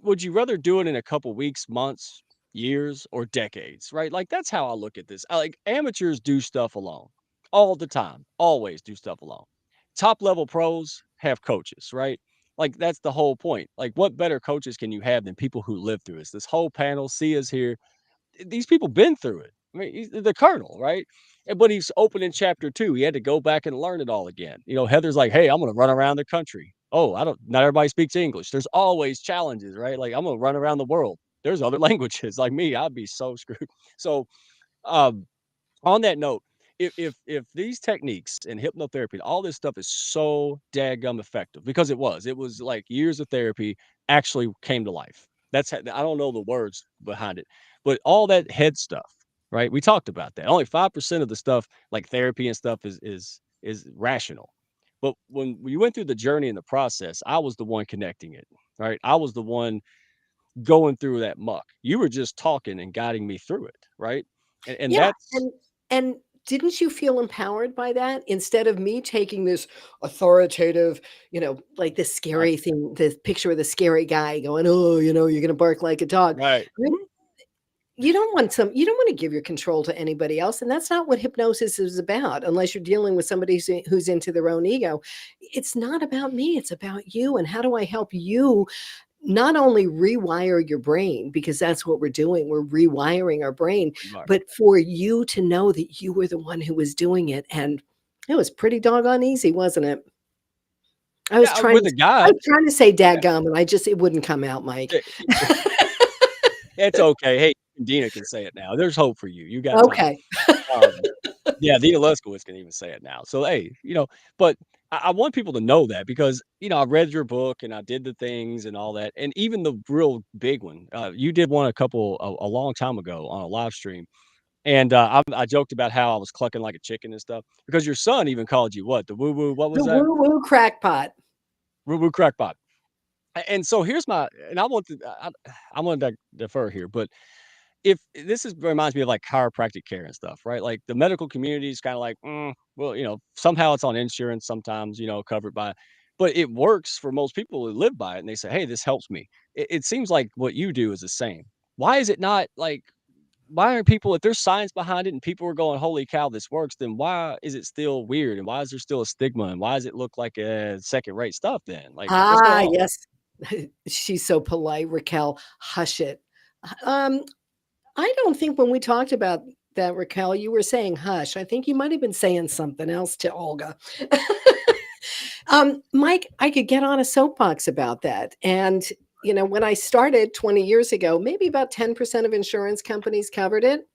would you rather do it in a couple weeks, months, years or decades, right? Like that's how I look at this. Like amateurs do stuff alone all the time, always do stuff alone. Top level pros have coaches, right? Like that's the whole point. Like what better coaches can you have than people who live through this? This whole panel, Sia's here. These people been through it. I mean, he's the colonel, right? But he's opening chapter 2. He had to go back and learn it all again. Heather's like, "Hey, I'm gonna run around the country." Oh, I don't. Not everybody speaks English. There's always challenges, right? Like I'm gonna run around the world. There's other languages. Like me, I'd be so screwed. So, um, on that note, if these techniques and hypnotherapy, all this stuff is so daggum effective because it was like years of therapy actually came to life. I don't know the words behind it, but all that head stuff, right? We talked about that. Only 5% of the stuff like therapy and stuff is rational. But when you went through the journey and the process, I was the one connecting it, right? I was the one going through that muck. You were just talking and guiding me through it, right? And Yeah, that's and didn't you feel empowered by that instead of me taking this authoritative, like this right, scary thing, this picture of the scary guy going, "Oh, you're going to bark like a dog." right. You don't want to give your control to anybody else, and that's not what hypnosis is about unless you're dealing with somebody who's into their own ego. It's not about me, it's about you, and how do I help you not only rewire your brain, because that's what we're doing, we're rewiring our brain, Right. but for you to know that you were the one who was doing it. And it was pretty doggone easy, wasn't it? I was Yeah, trying with to a I guide. was trying to say Yeah. dadgum, and it wouldn't come out, Mike. Eh, it's okay. Hey, Dina can say it now. There's hope for you. You got time. Okay. Um, yeah, Dina Leskowitz can even say it now. So, hey, but I want people to know that because, I read your book and I did the things and all that. And even the real big one, you did one a long time ago on a live stream. And I joked about how I was clucking like a chicken and stuff because your son even called you what? The woo woo, what was The that? woo-woo crackpot. Woo woo crackpot. And so here's and I'm gonna defer here, but if this reminds me of like chiropractic care and stuff, right? Like the medical community is kind of like, well, somehow it's on insurance, sometimes, covered by, but it works for most people who live by it. And they say, hey, this helps me. It seems like what you do is the same. Why is it not like, why aren't people, if there's science behind it and people are going, holy cow, this works, then why is it still weird? And why is there still a stigma? And why does it look like second rate stuff then? Like, what's going Ah, on? yes. She's so polite, Raquel. Hush it. Um, I don't think when we talked about that, Raquel, you were saying hush. I think you might have been saying something else to Olga. Mike, I could get on a soapbox about that. And, when I started 20 years ago, maybe about 10% of insurance companies covered it.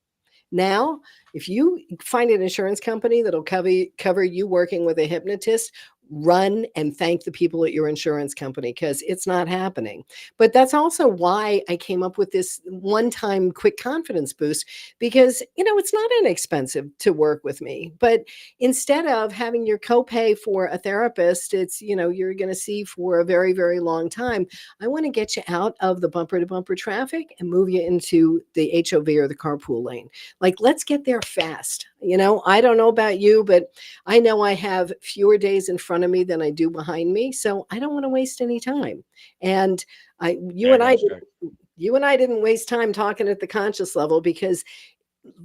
Now, if you find an insurance company that'll cover you working with a hypnotist, run and thank the people at your insurance company because it's not happening. But that's also why I came up with this one-time quick confidence boost because, it's not inexpensive to work with me. But instead of having your copay for a therapist, it's, you're going to see for a very, very long time. I want to get you out of the bumper to bumper traffic and move you into the HOV or the carpool lane. Like, let's get there fast. I don't know about you, but I know I have fewer days in front of me than I do behind me. So I don't want to waste any time. And Yeah, I got you. you and I didn't waste time talking at the conscious level because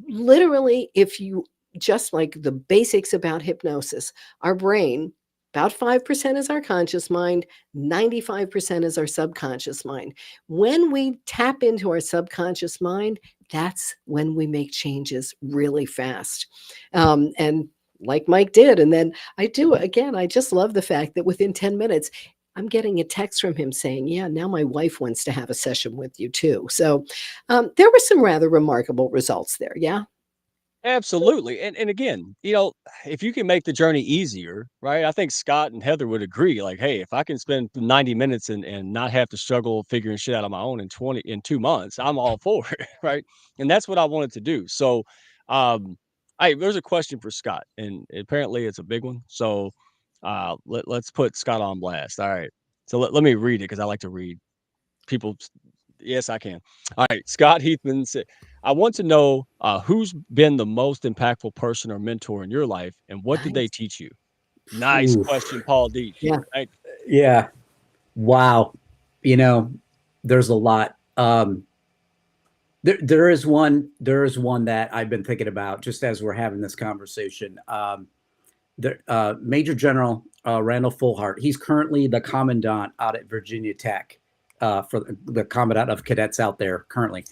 literally, if you just like the basics about hypnosis, our brain, about 5% is our conscious mind, 95% is our subconscious mind. When we tap into our subconscious mind, that's when we make changes really fast. And like Mike did. And then I do again, I just love the fact that within 10 minutes, I'm getting a text from him saying, yeah, now my wife wants to have a session with you too. So there were some rather remarkable results there. Yeah. Absolutely. And again, if you can make the journey easier, right? I think Scott and Heather would agree. Like, hey, if I can spend 90 minutes and not have to struggle figuring shit out on my own in 2 months, I'm all for it. Right. And that's what I wanted to do. So there's a question for Scott, and apparently it's a big one. So let's put Scott on blast. All right. So let me read it because I like to read people. Yes, I can. All right. Scott Heathman said, I want to know who's been the most impactful person or mentor in your life and what did they Nice. teach you? Nice Oof. question, Paul D. Yeah. Right? Yeah. Wow. There's a lot. There is one that I've been thinking about just as we're having this conversation. Major General Randall Fullhart. He's currently the commandant out at Virginia Tech, for the commandant of cadets out there currently.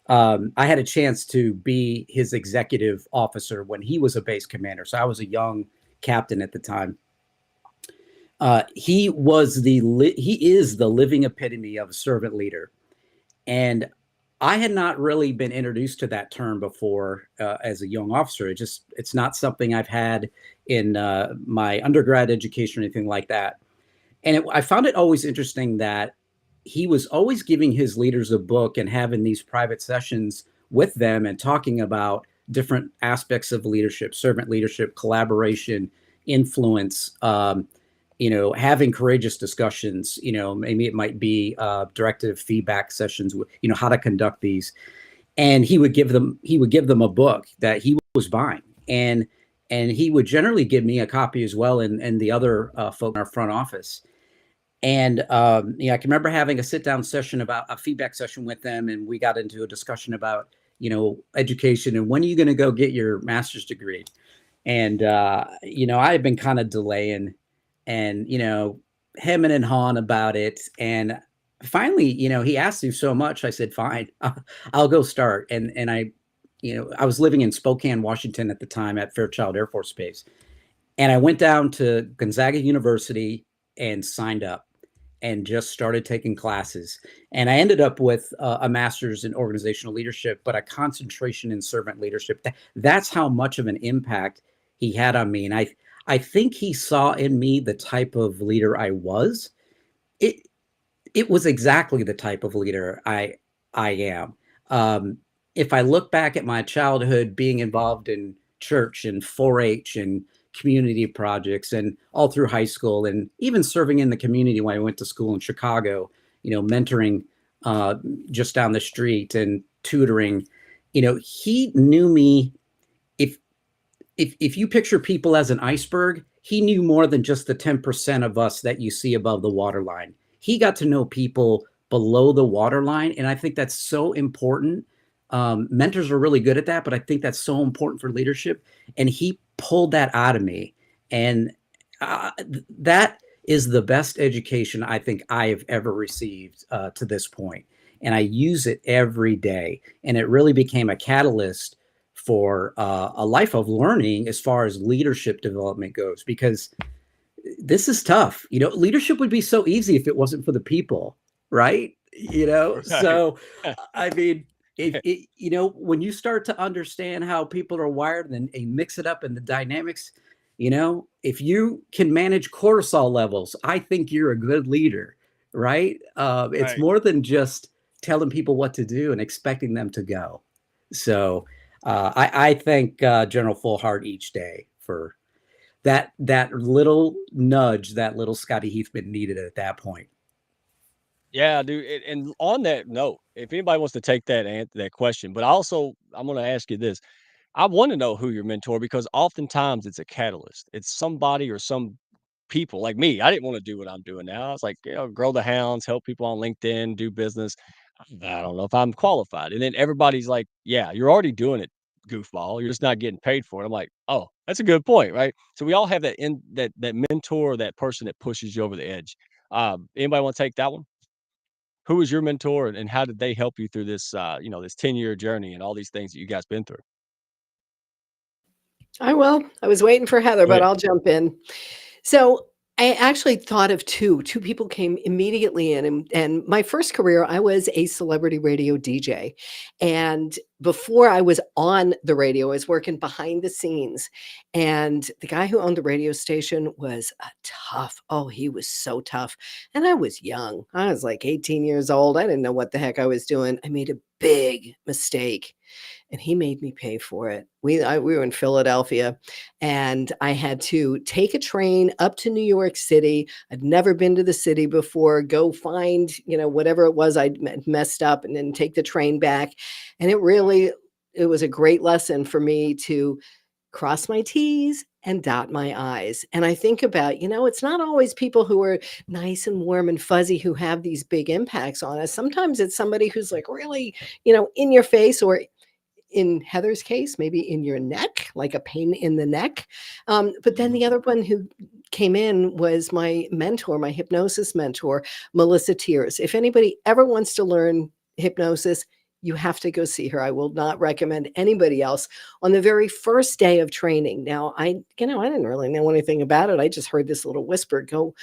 I had a chance to be his executive officer when he was a base commander. So I was a young captain at the time. He is the living epitome of a servant leader. And I had not really been introduced to that term before as a young officer. It's not something I've had in my undergrad education or anything like that. And I found it always interesting that he was always giving his leaders a book and having these private sessions with them and talking about different aspects of leadership, servant leadership, collaboration, influence, having courageous discussions. Maybe it might be directive feedback sessions, how to conduct these. And he would give them a book that he was buying. And he would generally give me a copy as well, and the other folk in our front office. And I can remember having a sit-down session about a feedback session with them, and we got into a discussion about, education and when are you going to go get your master's degree? And I had been kind of delaying, and hemming and hawing about it. And finally, he asked me so much. I said, "Fine, I'll go start." And I was living in Spokane, Washington at the time at Fairchild Air Force Base, and I went down to Gonzaga University and signed up and just started taking classes. And I ended up with a master's in organizational leadership, but a concentration in servant leadership. That's how much of an impact he had on me. And I think he saw in me the type of leader I was. It was exactly the type of leader I am. If I look back at my childhood being involved in church and 4-H and community projects and all through high school, and even serving in the community when I went to school in Chicago, mentoring just down the street and tutoring, he knew me. If you picture people as an iceberg, he knew more than just the 10% of us that you see above the waterline. He got to know people below the waterline. And I think that's so important. Mentors are really good at that, but I think that's so important for leadership. And he pulled that out of me. And that is the best education I think I have ever received to this point. And I use it every day. And it really became a catalyst for a life of learning as far as leadership development goes, because this is tough. Leadership would be so easy if it wasn't for the people, right? Right. So, I mean, when you start to understand how people are wired and mix it up in the dynamics, if you can manage cortisol levels, I think you're a good leader, right? It's Right. more than just telling people what to do and expecting them to go. So I thank General Fullhart each day for that little nudge that little Scotty Heathman needed at that point. Yeah, dude. And on that note, if anybody wants to take that question, but also I'm going to ask you this. I want to know who your mentor, because oftentimes it's a catalyst. It's somebody or some people like me. I didn't want to do what I'm doing now. I was like, grow the hounds, help people on LinkedIn, do business. I don't know if I'm qualified. And then everybody's like, yeah, you're already doing it, goofball. You're just not getting paid for it. I'm like, oh, that's a good point, right? So we all have that mentor, that person that pushes you over the edge. Anybody want to take that one? Who was your mentor, and how did they help you through this, this 10-year journey and all these things that you guys been through? I will. I was waiting for Heather, Go but ahead. I'll jump in. So I actually thought of two. Two people came immediately in. And my first career, I was a celebrity radio DJ. And before I was on the radio, I was working behind the scenes. And the guy who owned the radio station was he was so tough. And I was young. I was like 18 years old. I didn't know what the heck I was doing. I made a big mistake, and he made me pay for it. We were in Philadelphia, and I had to take a train up to New York City. I'd never been to the city before, go find, whatever it was I'd messed up, and then take the train back. And it was a great lesson for me to cross my T's and dot my I's. And I think about, it's not always people who are nice and warm and fuzzy who have these big impacts on us. Sometimes it's somebody who's like really, in your face, or in Heather's case, maybe in your neck, like a pain in the neck. But then the other one who came in was my mentor, my hypnosis mentor, Melissa Tears. If anybody ever wants to learn hypnosis, you have to go see her. I will not recommend anybody else. On the very first day of training, now I didn't really know anything about it. I just heard this little whisper, go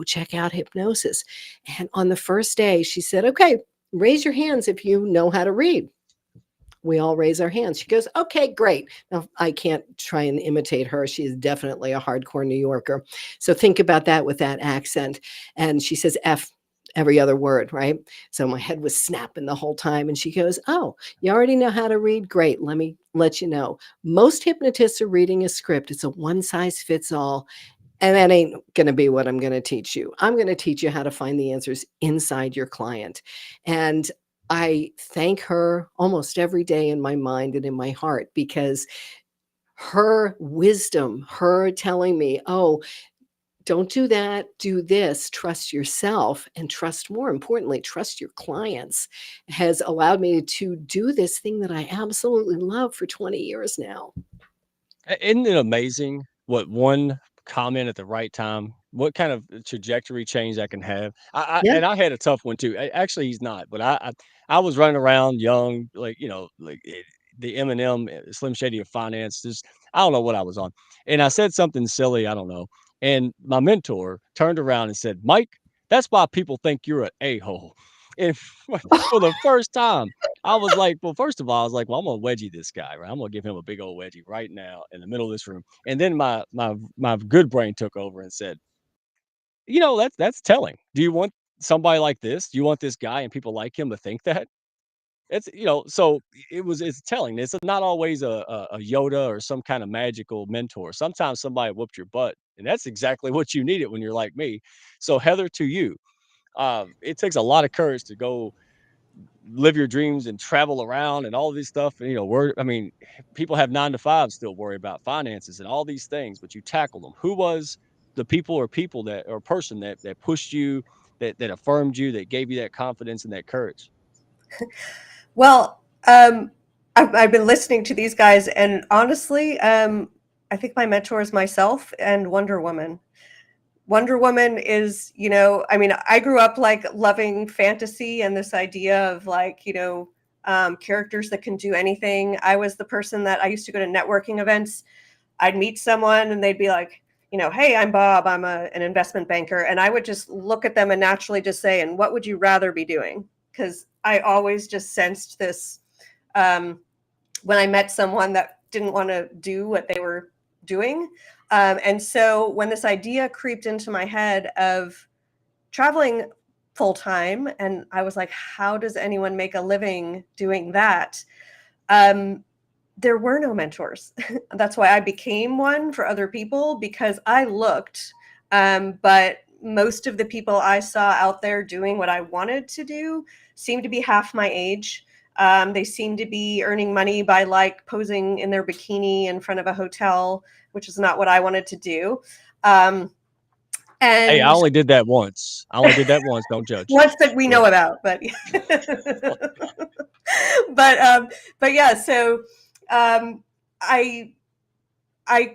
check out hypnosis. And on the first day, she said, okay, raise your hands if you know how to read. We all raise our hands. She goes, okay, great. Now, I can't try and imitate her. She is definitely a hardcore New Yorker. So think about that with that accent. And she says F every other word, right? So my head was snapping the whole time. And she goes, oh, you already know how to read? Great. Let me let you know. Most hypnotists are reading a script. It's a one size fits all. And that ain't going to be what I'm going to teach you. I'm going to teach you how to find the answers inside your client. And I thank her almost every day in my mind and in my heart, because her wisdom, her telling me, oh, don't do that, do this, trust yourself, and trust, more importantly, trust your clients, has allowed me to do this thing that I absolutely love for 20 years now. Isn't it amazing what one comment at the right time, what kind of trajectory change that can have? Yeah. And I had a tough one too. Actually, he's not, but I was running around young, like the Eminem, Slim Shady of finance. Just I don't know what I was on, and I said something silly. I don't know. And my mentor turned around and said, "Mike, that's why people think you're an a-hole." And for the first time, I was like, well, first of all, I was like, well, I'm gonna wedgie this guy, right? I'm gonna give him a big old wedgie right now in the middle of this room. And then my good brain took over and said, that's telling. Do you want somebody like this? Do you want this guy and people like him to think that? So it's telling. It's not always a Yoda or some kind of magical mentor. Sometimes somebody whooped your butt, and that's exactly what you needed when you're like me. So Heather, to you, it takes a lot of courage to go live your dreams and travel around and all this stuff. And, people have 9 to 5 still worry about finances and all these things, but you tackle them. Who was the people that, or person that pushed you, that affirmed you, that gave you that confidence and that courage? Well, I've been listening to these guys, and honestly, I think my mentor is myself and Wonder Woman. Wonder Woman is, I grew up like loving fantasy and this idea of like, characters that can do anything. I was the person that I used to go to networking events. I'd meet someone and they'd be like, hey, I'm Bob. I'm an investment banker. And I would just look at them and naturally just say, and what would you rather be doing? Because I always just sensed this when I met someone that didn't want to do what they were doing. And so when this idea creeped into my head of traveling full time, and I was like, how does anyone make a living doing that? There were no mentors. That's why I became one for other people, because I looked, but most of the people I saw out there doing what I wanted to do seemed to be half my age. They seemed to be earning money by like posing in their bikini in front of a hotel, which is not what I wanted to do. Hey, I And only did that once. Don't judge. once that we know about, but but yeah, so I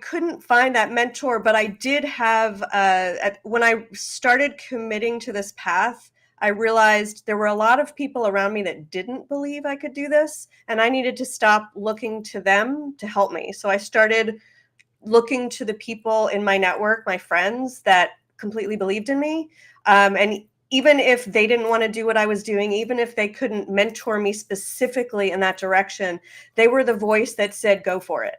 couldn't find that mentor, but I did have when I started committing to this path, I realized there were a lot of people around me that didn't believe I could do this, and I needed to stop looking to them to help me. So I started looking to the people in my network, my friends that completely believed in me. And even if they didn't want to do what I was doing, even if they couldn't mentor me specifically in that direction, they were the voice that said, go for it.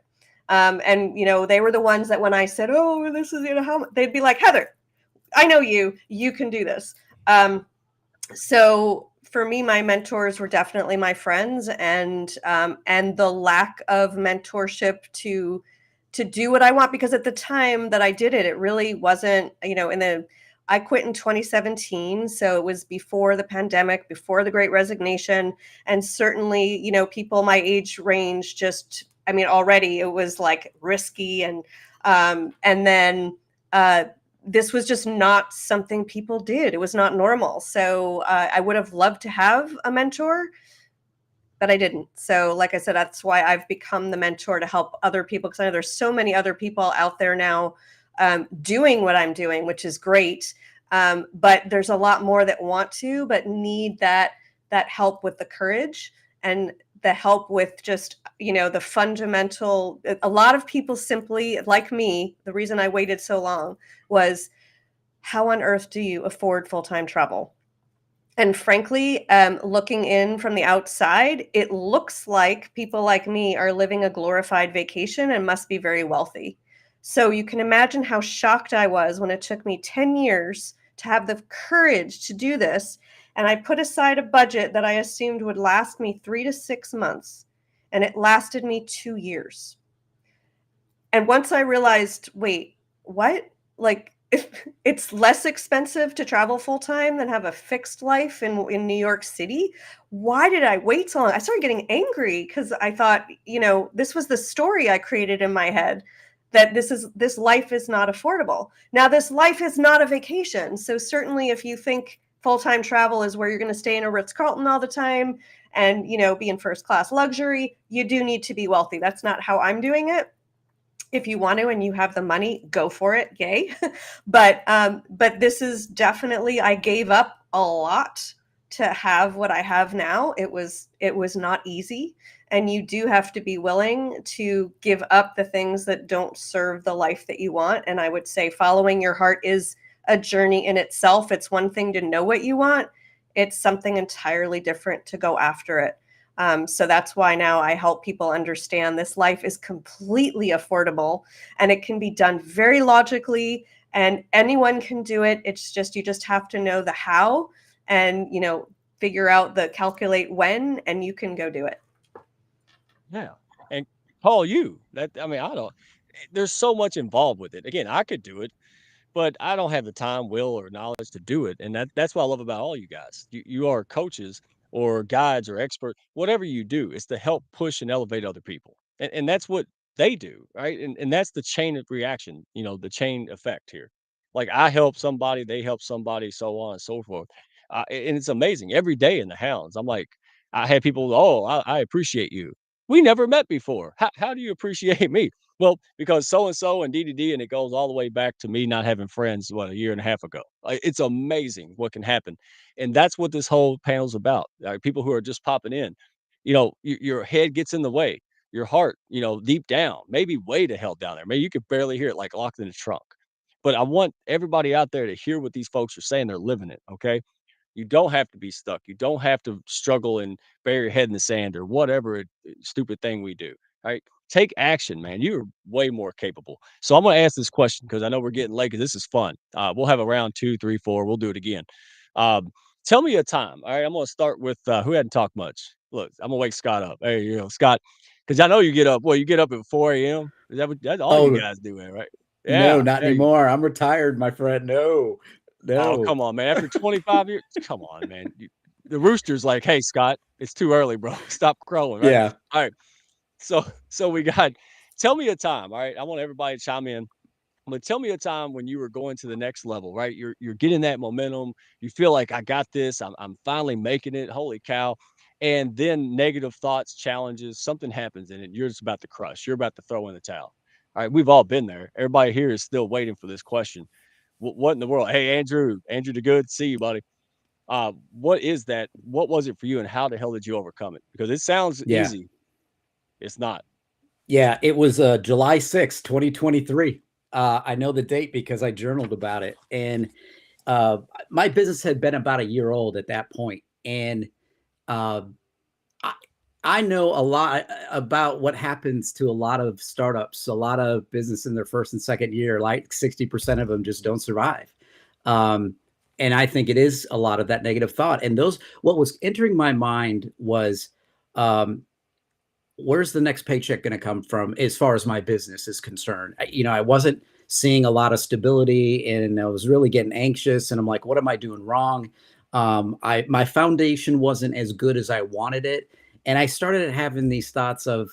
And, they were the ones that when I said, oh, this is, how they'd be like, Heather, I know you can do this. So for me, my mentors were definitely my friends, and the lack of mentorship to do what I want, because at the time that I did it, it really wasn't, I quit in 2017. So it was before the pandemic, before the Great Resignation. And certainly, people my age range just I mean, already it was like risky, and then this was just not something people did. It was not normal. So I would have loved to have a mentor, but I didn't. So like I said, that's why I've become the mentor to help other people, because I know there's so many other people out there now doing what I'm doing, which is great. But there's a lot more that want to, but need that help with the courage and the help with just, the fundamental. A lot of people simply, like me, the reason I waited so long was, how on earth do you afford full-time travel? And frankly, looking in from the outside, it looks like people like me are living a glorified vacation and must be very wealthy. So you can imagine how shocked I was when it took me 10 years to have the courage to do this. And I put aside a budget that I assumed would last me 3 to 6 months, and it lasted me 2 years. And once I realized, wait, what? Like, if it's less expensive to travel full time than have a fixed life in New York City, why did I wait so long? I started getting angry because I thought, this was the story I created in my head, that this life is not affordable. Now, this life is not a vacation. So certainly if you think full-time travel is where you're going to stay in a Ritz-Carlton all the time and, be in first class luxury, you do need to be wealthy. That's not how I'm doing it. If you want to and you have the money, go for it. Yay. But this is definitely, I gave up a lot to have what I have now. It was not easy. And you do have to be willing to give up the things that don't serve the life that you want. And I would say following your heart is a journey in itself. It's one thing to know what you want. It's something entirely different to go after it. So that's why now I help people understand this life is completely affordable and it can be done very logically, and anyone can do it. It's just, you just have to know the how and, figure out the calculate when, and you can go do it. Yeah. And call you. I don't, there's so much involved with it. Again, I could do it, but I don't have the time, will, or knowledge to do it. And that's what I love about all you guys. You are coaches or guides or experts, whatever you do, is to help push and elevate other people. And that's what they do, right? And that's the chain of reaction, the chain effect here. Like I help somebody, they help somebody, so on and so forth. And it's amazing. Every day in the Hounds, I'm like, I had people, oh, I appreciate you. We never met before. How do you appreciate me? Well, because so and so and DDD, and it goes all the way back to me not having friends, what, a year and a half ago. Like, it's amazing what can happen, and that's what this whole panel's about. People who are just popping in, your head gets in the way, your heart, deep down, maybe way to hell down there. Maybe you could barely hear it, like locked in the trunk. But I want everybody out there to hear what these folks are saying. They're living it. Okay. You don't have to be stuck. You don't have to struggle and bury your head in the sand or whatever stupid thing we do. Right? Take action, man. You're way more capable. So I'm going to ask this question because I know we're getting late. Because this is fun. We'll have a round 2, 3, 4. We'll do it again. Tell me a time. All right, I'm going to start with who hadn't talked much. Look, I'm going to wake Scott up. Hey, Scott, because I know you get up. Well, you get up at 4 a.m. Is that that's all you Oh, guys do, man, right? no, Yeah, not there you go. anymore. I'm retired, my friend. No, Oh, no. come on, man. After 25 years, come on, man. The rooster's like, "Hey, Scott, it's too early, bro. Stop crowing." Right? Yeah. All right. So we got. Tell me a time. All right. I want everybody to chime in. But tell me a time when you were going to the next level. Right? You're getting that momentum. You feel like I got this. I'm finally making it. Holy cow! And then negative thoughts, challenges, something happens, and you're just about to crush. You're about to throw in the towel. All right. We've all been there. Everybody here is still waiting for this question. What in the world? Hey, Andrew the good, see you, buddy. What is that? What was it for you, and how the hell did you overcome it? Because it sounds Yeah. easy. It's not. Yeah. It was July 6th, 2023. I know the date because I journaled about it. And my business had been about a year old at that point. And uh, I know a lot about what happens to a lot of startups, a lot of business in their first and second year. Like 60% of them just don't survive. And I think it is a lot of that negative thought. And what was entering my mind was, where's the next paycheck going to come from as far as my business is concerned? I wasn't seeing a lot of stability, and I was really getting anxious, and I'm like, what am I doing wrong? My foundation wasn't as good as I wanted it. And I started having these thoughts of,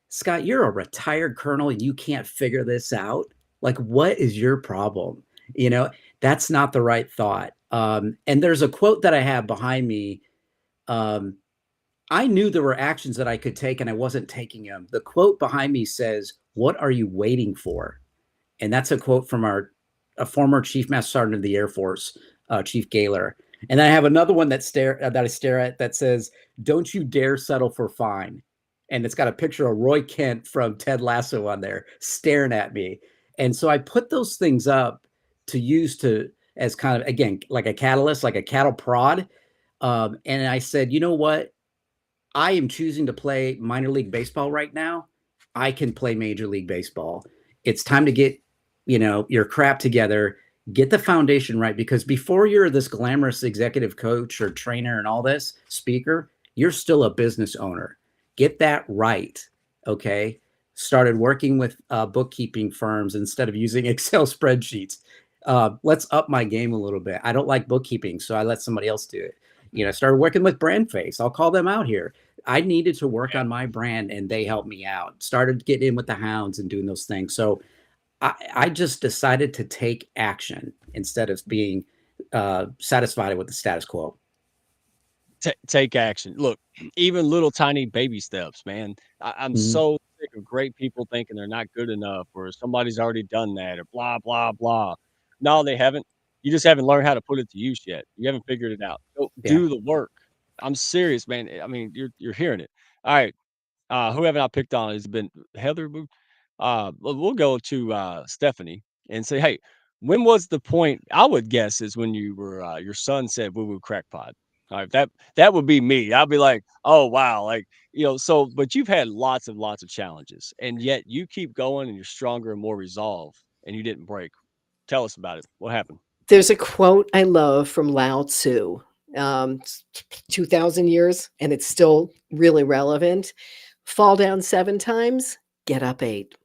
Scott, you're a retired colonel and you can't figure this out. Like, what is your problem? You know, that's not the right thought. And there's a quote that I have behind me. I knew there were actions that I could take and I wasn't taking them. The quote behind me says, "What are you waiting for?" And that's a quote from a former Chief Master Sergeant of the Air Force, Chief Gaylor. And then I have another one that I stare at that says, "Don't you dare settle for fine." And it's got a picture of Roy Kent from Ted Lasso on there staring at me. And so I put those things up to use as kind of, again, like a catalyst, like a cattle prod. And I said, you know what? I am choosing to play minor league baseball right now. I can play Major League Baseball. It's time to get, your crap together, get the foundation right, because before you're this glamorous executive coach or trainer and all this speaker, you're still a business owner. Get that right. Okay. Started working with bookkeeping firms instead of using Excel spreadsheets. Let's up my game a little bit. I don't like bookkeeping, so I let somebody else do it. Started working with Brandface. I'll call them out here. I needed to work on my brand and they helped me out. Started getting in with the Hounds and doing those things. So I just decided to take action instead of being satisfied with the status quo. Take action. Look, even little tiny baby steps, man. I'm so sick of great people thinking they're not good enough or somebody's already done that or blah, blah, blah. No, they haven't. You just haven't learned how to put it to use yet. You haven't figured it out. Go do the work. I'm serious, man. I mean, you're hearing it. All right. Who haven't I picked on? Has it been Heather? We'll go to Stephanie and say, hey, when was the point? I would guess is when you were your son said woo woo crackpot. All right, that would be me. I'd be like, oh wow, like so but you've had lots of challenges, and yet you keep going and you're stronger and more resolved, and you didn't break. Tell us about it. What happened? There's a quote I love from Lao Tzu, 2,000 years, and it's still really relevant. Fall down 7 times, get up 8.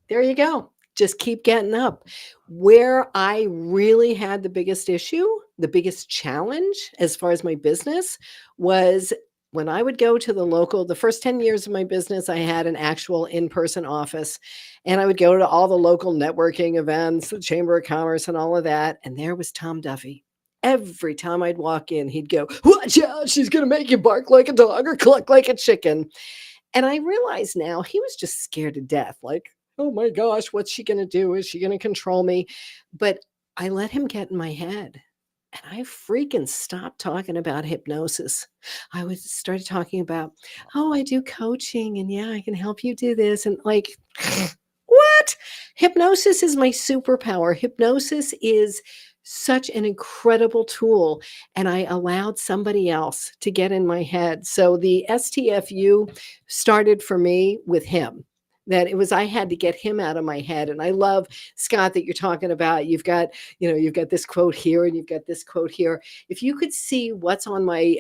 There you go. Just keep getting up. Where I really had the biggest issue, the biggest challenge as far as my business was when I would go to the first 10 years of my business, I had an actual in-person office, and I would go to all the local networking events, the Chamber of Commerce and all of that. And there was Tom Duffy. Every time I'd walk in, he'd go, "Watch out, she's going to make you bark like a dog or cluck like a chicken." And I realize now he was just scared to death. Like, oh my gosh, what's she going to do? Is she going to control me? But I let him get in my head. And I freaking stopped talking about hypnosis. I started talking about, oh, I do coaching and yeah, I can help you do this. And like, what? Hypnosis is my superpower. Hypnosis is such an incredible tool. And I allowed somebody else to get in my head. So the STFU started for me with him. That it was, I had to get him out of my head. And I love, Scott, that you're talking about. You've got this quote here and you've got this quote here. If you could see what's on my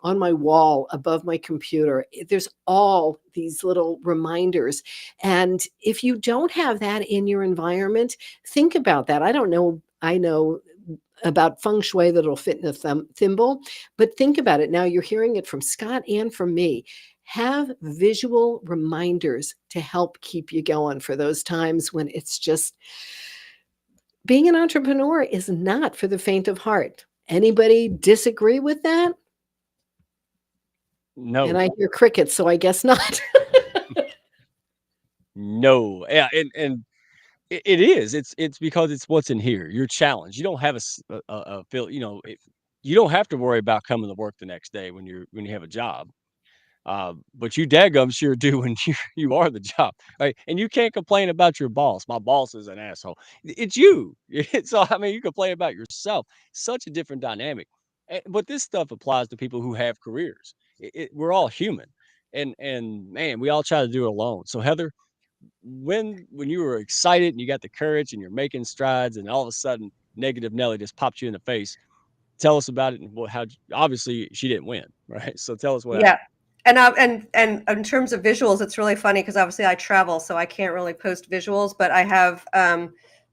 wall above my computer, there's all these little reminders. And if you don't have that in your environment, think about that. I know about feng shui that'll fit in a thimble, but think about it. Now you're hearing it from Scott and from me. Have visual reminders to help keep you going for those times when it's just, being an entrepreneur is not for the faint of heart. Anybody disagree with that? No. And I hear crickets, so I guess not. No. Yeah, and it is. It's because it's what's in here. You're challenged. You don't have a feel, you don't have to worry about coming to work the next day when you have a job. But you daggum sure do when you are the job, right? And you can't complain about your boss. My boss is an asshole. It's you. So I mean, you complain about yourself. Such a different dynamic. But this stuff applies to people who have careers. We're all human, and man, we all try to do it alone. So Heather, when you were excited and you got the courage and you're making strides, and all of a sudden negative Nelly just popped you in the face. Tell us about it and how obviously she didn't win, right? So tell us what happened. And in terms of visuals, it's really funny because obviously I travel, so I can't really post visuals, but I have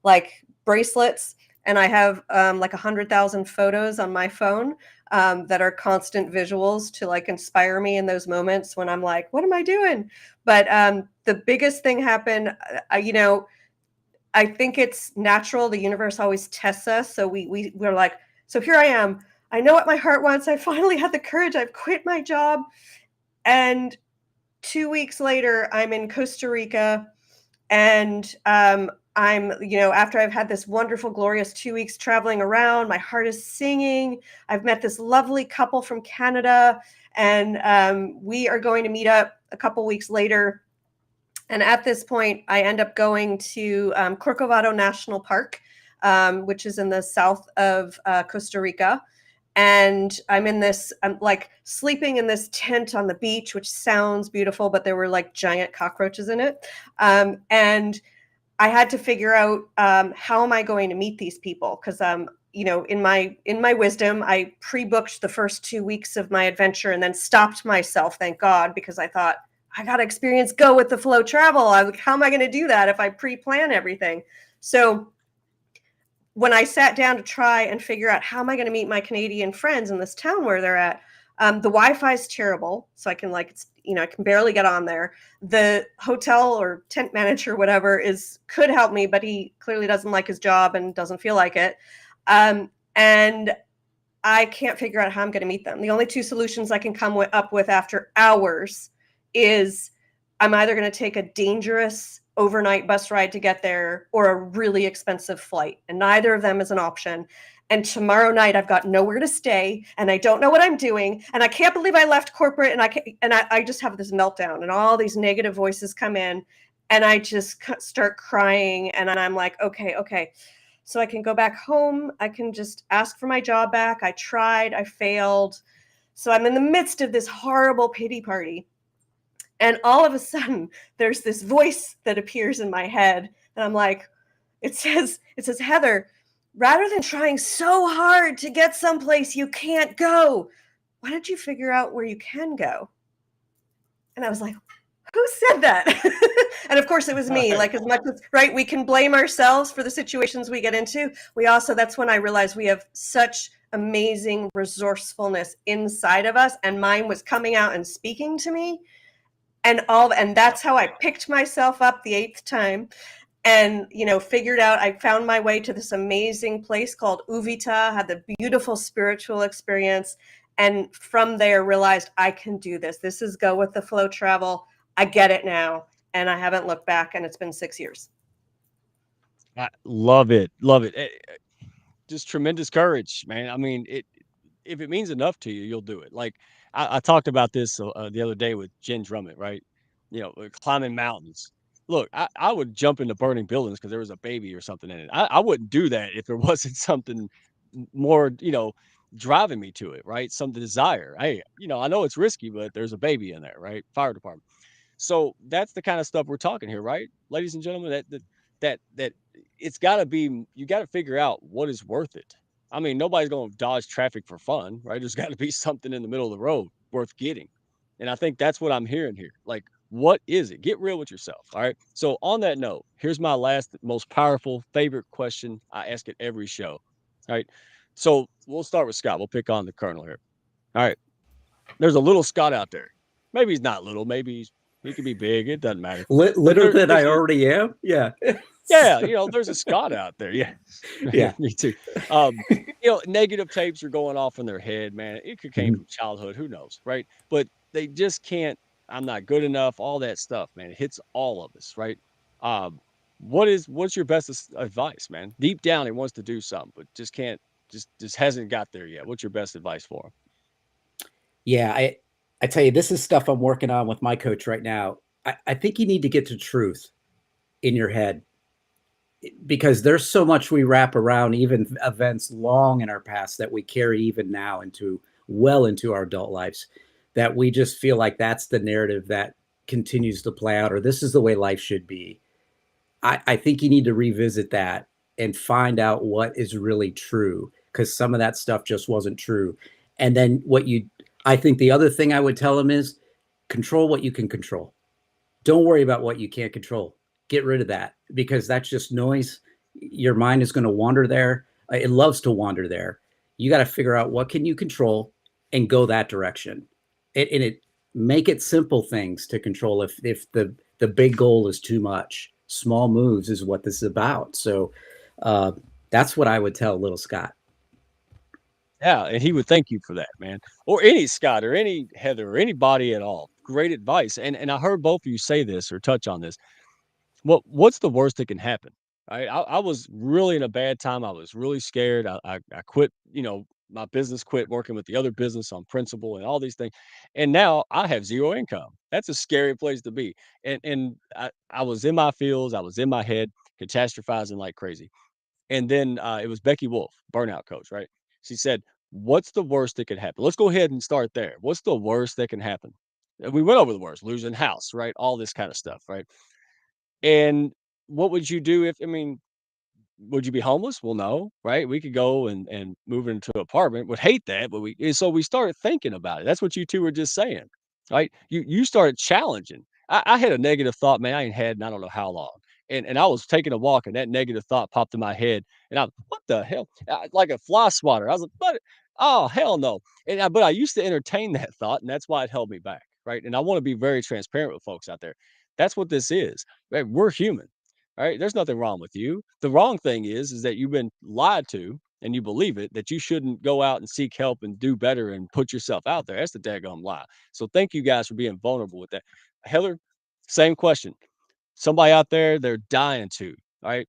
like bracelets and I have like 100,000 photos on my phone that are constant visuals to like inspire me in those moments when I'm like, what am I doing? But the biggest thing happened, you know, I think it's natural. The universe always tests us. So we're like, so here I am. I know what my heart wants. I finally had the courage. I've quit my job. And 2 weeks later, I'm in Costa Rica, and I'm, you know, after I've had this wonderful, glorious 2 weeks traveling around, my heart is singing. I've met this lovely couple from Canada, and we are going to meet up a couple weeks later. And at this point, I end up going to Corcovado National Park, which is in the south of Costa Rica. And I'm like sleeping in this tent on the beach, which sounds beautiful, but there were like giant cockroaches in it. And I had to figure out how am I going to meet these people? Because you know, in my wisdom, I pre-booked the first 2 weeks of my adventure and then stopped myself, thank God, because I thought I got to experience go with the flow travel. How am I going to do that if I pre-plan everything? So when I sat down to try and figure out how am I going to meet my Canadian friends in this town where they're at, the Wi-Fi is terrible, so I can I can barely get on there. The hotel or tent manager, whatever, could help me, but he clearly doesn't like his job and doesn't feel like it. And I can't figure out how I'm going to meet them. The only two solutions I can come up with after hours is I'm either going to take a dangerous overnight bus ride to get there or a really expensive flight, and neither of them is an option. And tomorrow night I've got nowhere to stay, and I don't know what I'm doing, and I can't believe I left corporate, and I just have this meltdown, and all these negative voices come in, and I just start crying, and I'm like, okay, so I can go back home, I can just ask for my job back. I tried, I failed. So I'm in the midst of this horrible pity party. And all of a sudden, there's this voice that appears in my head. And I'm like, it says, Heather, rather than trying so hard to get someplace you can't go, why don't you figure out where you can go? And I was like, who said that? And of course, it was me. Like, as much as, right, we can blame ourselves for the situations we get into. That's when I realized we have such amazing resourcefulness inside of us. And mine was coming out and speaking to me. And that's how I picked myself up the 8th time and, you know, figured out, I found my way to this amazing place called Uvita, had the beautiful spiritual experience. And from there realized I can do this. This is go with the flow travel. I get it now. And I haven't looked back, and it's been 6 years. I love it. Love it. Just tremendous courage, man. I mean, if it means enough to you, you'll do it. Like I talked about this the other day with Jen Drummond, right? You know, climbing mountains. Look, I would jump into burning buildings because there was a baby or something in it. I wouldn't do that if there wasn't something more, you know, driving me to it, right? Some desire. Hey, you know, I know it's risky, but there's a baby in there, right? Fire department. So that's the kind of stuff we're talking here, right, ladies and gentlemen? That it's got to be. You got to figure out what is worth it. I mean, nobody's going to dodge traffic for fun, right? There's got to be something in the middle of the road worth getting, and I think that's what I'm hearing here. Like, what is it? Get real with yourself. All right. So on that note, here's my last, most powerful, favorite question. I ask at every show. All right. So we'll start with Scott. We'll pick on the Colonel here. All right. There's a little Scott out there. Maybe he's not little. Maybe he could be big. It doesn't matter. Litter than I already am. Yeah. Yeah, you know, there's a Scott out there. Yeah. Yeah. Me too. You know, negative tapes are going off in their head, man. It could came from childhood, who knows, right? But they just can't, I'm not good enough, all that stuff, man. It hits all of us, right? What's your best advice, man? Deep down he wants to do something, but just can't, just hasn't got there yet. What's your best advice for him? Yeah, I tell you, this is stuff I'm working on with my coach right now. I think you need to get to truth in your head, because there's so much we wrap around even events long in our past that we carry even now into our adult lives, that we just feel like that's the narrative that continues to play out, or this is the way life should be. I think you need to revisit that and find out what is really true, because some of that stuff just wasn't true. And then I think the other thing I would tell them is control what you can control. Don't worry about what you can't control. Get rid of that, because that's just noise. Your mind is going to wander there. It loves to wander there. You got to figure out what can you control and go that direction. And make it simple things to control. If the big goal is too much, small moves is what this is about. So that's what I would tell little Scott. Yeah, and he would thank you for that, man. Or any Scott or any Heather or anybody at all. Great advice. And I heard both of you say this or touch on this. What's the worst that can happen? I was really in a bad time. I was really scared. I quit, my business, quit working with the other business on principle and all these things. And now I have zero income. That's a scary place to be. And I was in my feels, I was in my head, catastrophizing like crazy. And then it was Becky Wolf, burnout coach, right? She said, "What's the worst that could happen?" Let's go ahead and start there. What's the worst that can happen? And we went over the worst, losing house, right? All this kind of stuff, right? And what would you do if, I mean, would you be homeless? Well, no, right? We could go and move into an apartment. Would hate that, but and so we started thinking about it. That's what you two were just saying, right? You started challenging. I had a negative thought, man. I ain't had in I don't know how long, and I was taking a walk, and that negative thought popped in my head, and what the hell? Like a fly swatter. I was like, what? Oh hell no! But I used to entertain that thought, and that's why it held me back, right? And I want to be very transparent with folks out there. That's what this is. Right? We're human. Right? There's nothing wrong with you. The wrong thing is that you've been lied to and you believe it, that you shouldn't go out and seek help and do better and put yourself out there. That's the daggone lie. So thank you guys for being vulnerable with that. Heather, same question. Somebody out there, they're dying to, right?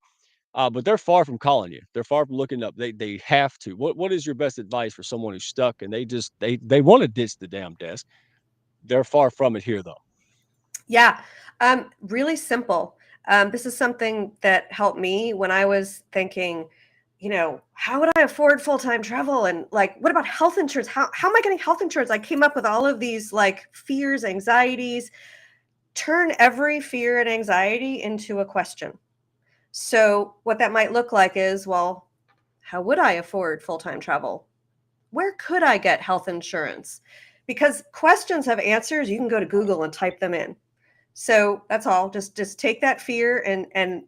But they're far from calling you. They're far from looking up. They have to. What is your best advice for someone who's stuck and they want to ditch the damn desk? They're far from it here though. Yeah, really simple. This is something that helped me when I was thinking, how would I afford full-time travel? And like, what about health insurance? How am I getting health insurance? I came up with all of these like fears, anxieties. Turn every fear and anxiety into a question. So what that might look like is, well, how would I afford full-time travel? Where could I get health insurance? Because questions have answers. You can go to Google and type them in. So that's all. Just take that fear and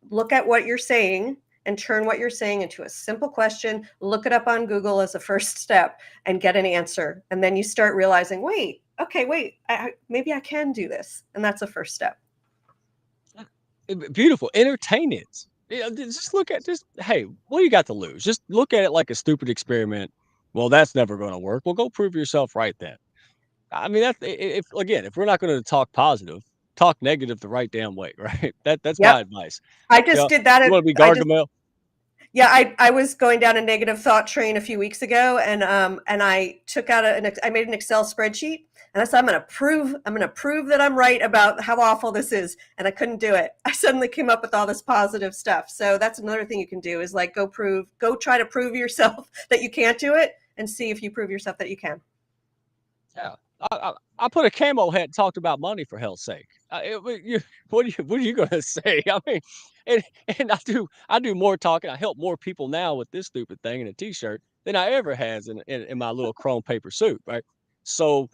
look at what you're saying and turn what you're saying into a simple question. Look it up on Google as a first step and get an answer. And then you start realizing, wait, maybe I can do this. And that's a first step. Beautiful. Entertain it. Just look at hey, what do you got to lose? Just look at it like a stupid experiment. Well, that's never going to work. Well, go prove yourself right then. I mean, that's if we're not going to talk positive, talk negative the right damn way, right? That's my Yep. advice. I just did that. You want to be Gargamel? I was going down a negative thought train a few weeks ago, and I took out I made an Excel spreadsheet, and I said I'm going to prove that I'm right about how awful this is, and I couldn't do it. I suddenly came up with all this positive stuff. So that's another thing you can do is like go try to prove yourself that you can't do it, and see if you prove yourself that you can. Yeah. I put a camo hat and talked about money for hell's sake. What are you going to say? I mean, and I do more talking. I help more people now with this stupid thing in a t-shirt than I ever has in my little chrome paper suit, right? So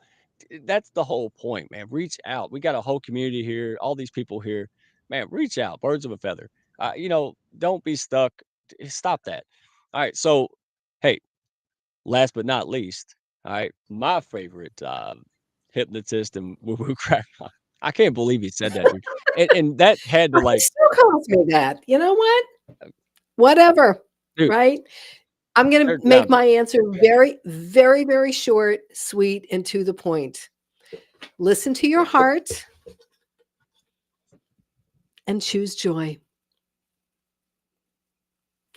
that's the whole point, man. Reach out. We got a whole community here, all these people here. Man, reach out. Birds of a feather. Don't be stuck. Stop that. All right. So, hey, last but not least, all right, my favorite hypnotist and woo-woo crackpot. I can't believe he said that, dude. And that had to He still calls me that. You know what? uh, Whatever, dude, right? I'm going they're to make down. my answer very, very, very short, sweet, and to the point. Listen to your heart and choose joy.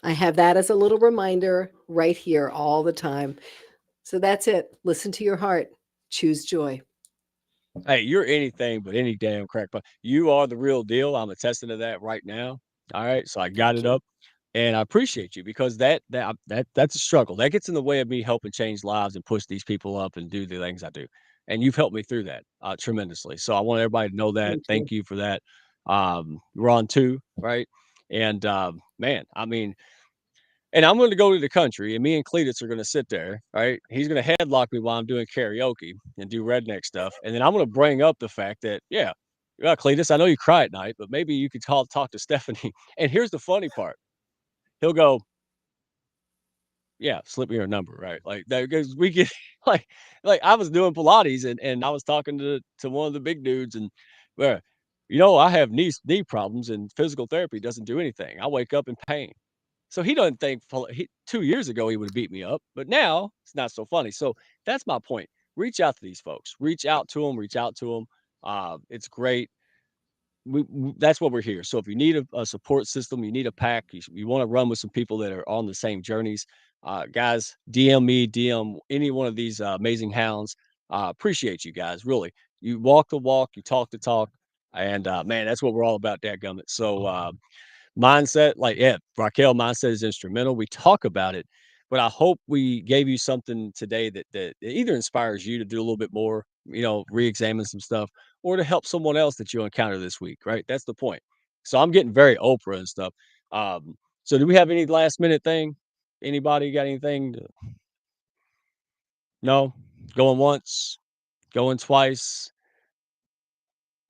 I have that as a little reminder right here all the time. So that's it. Listen to your heart. Choose joy. Hey, you're anything but any damn crackpot. You are the real deal. I'm attesting to that right now. All right, so I got Thank it you. up. And I appreciate you because that's a struggle. That gets in the way of me helping change lives and push these people up and do the things I do. And you've helped me through that tremendously. So I want everybody to know that. Thank you. Thank you for that. We're on two, right? And man, I mean, and I'm going to go to the country, and me and Cletus are going to sit there, right? He's going to headlock me while I'm doing karaoke and do redneck stuff, and then I'm going to bring up the fact that, yeah, Cletus, I know you cry at night, but maybe you could talk to Stephanie. And here's the funny part: he'll go, yeah, slip me your number, right? Like that because we get like like I was doing Pilates and I was talking to one of the big dudes and where I have knee problems and physical therapy doesn't do anything. I wake up in pain. So he doesn't think 2 years ago he would have beat me up, but now it's not so funny. So that's my point. Reach out to these folks. Reach out to them. Reach out to them. It's great. That's what we're here. So if you need a support system, you need a pack, you want to run with some people that are on the same journeys, guys, DM me, DM any one of these amazing hounds. Appreciate you guys. Really, you walk the walk, you talk the talk, and man, that's what we're all about, dadgummit. So mindset, like, yeah, Raquel, mindset is instrumental. We talk about it, but I hope we gave you something today that either inspires you to do a little bit more, re-examine some stuff, or to help someone else that you encounter this week, right? That's the point. So I'm getting very Oprah and stuff. So do we have any last minute thing? Anybody got anything? No? Going once, going twice.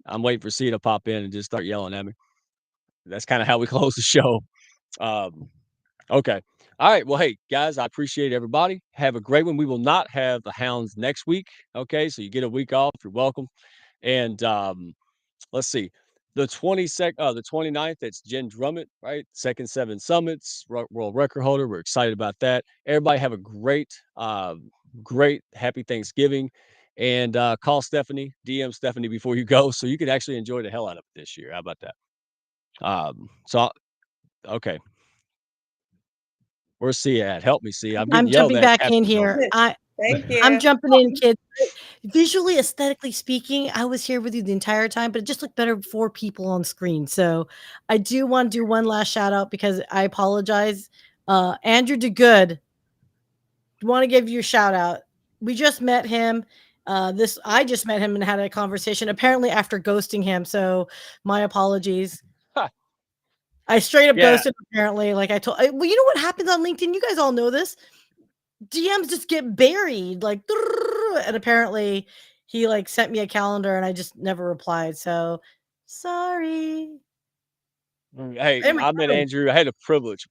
I'm waiting for C to pop in and just start yelling at me. That's kind of how we close the show. Um, Okay. All right. Well, hey, guys, I appreciate everybody. Have a great one. We will not have the Hounds next week. Okay. So you get a week off. You're welcome. And let's see. The 29th, that's Jen Drummond, right? Second Seven Summits, world record holder. We're excited about that. Everybody have a great happy Thanksgiving. And call Stephanie, DM Stephanie before you go so you can actually enjoy the hell out of it this year. How about that? Okay. Where's C at? Help me, C. I'm getting I'm yelled jumping at. back in Captain's here. Thank I'm you. jumping in, kids. Visually, aesthetically speaking, I was here with you the entire time, but it just looked better with 4 people on screen. So I do want to do one last shout out because I apologize. Andrew DeGood, want to give you a shout out. We just met him. I just met him and had a conversation. Apparently, after ghosting him. So my apologies. I straight up Yeah. ghosted. Apparently, like I told. Well, you know what happens on LinkedIn? You guys all know this. DMs just get buried, like, and apparently he like sent me a calendar and I just never replied. So sorry. Hey, I met Andrew. I had a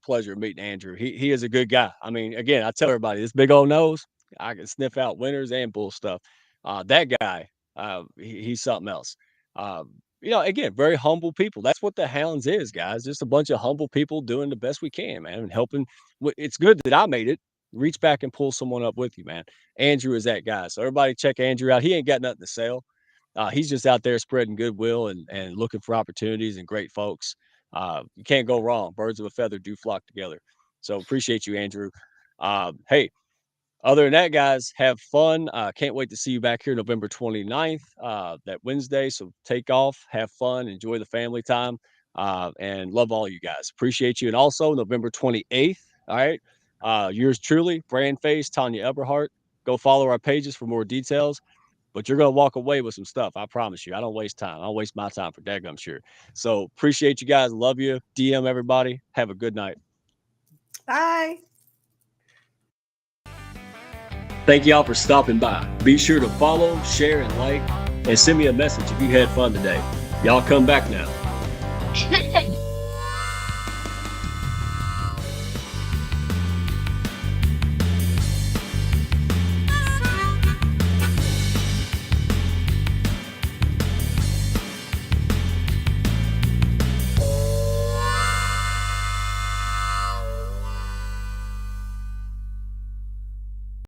pleasure of meeting Andrew. He is a good guy. I mean, again, I tell everybody this big old nose, I can sniff out winners and bull stuff. That guy, he's something else. Again, very humble people. That's what the Hounds is, guys. Just a bunch of humble people doing the best we can, man, and helping. It's good that I made it. Reach back and pull someone up with you, man. Andrew is that guy. So everybody check Andrew out. He ain't got nothing to sell. He's just out there spreading goodwill and looking for opportunities and great folks. You can't go wrong. Birds of a feather do flock together. So appreciate you, Andrew. Hey, other than that, guys, have fun. Can't wait to see you back here November 29th, that Wednesday. So take off, have fun, enjoy the family time, and love all you guys. Appreciate you. And also November 28th. All right. Yours truly, Brand Face, Tanya Eberhardt. Go follow our pages for more details. But you're going to walk away with some stuff. I promise you. I don't waste time. I don't waste my time for daggum sure. So appreciate you guys. Love you. DM everybody. Have a good night. Bye. Thank y'all for stopping by. Be sure to follow, share, and like, and send me a message if you had fun today. Y'all come back now.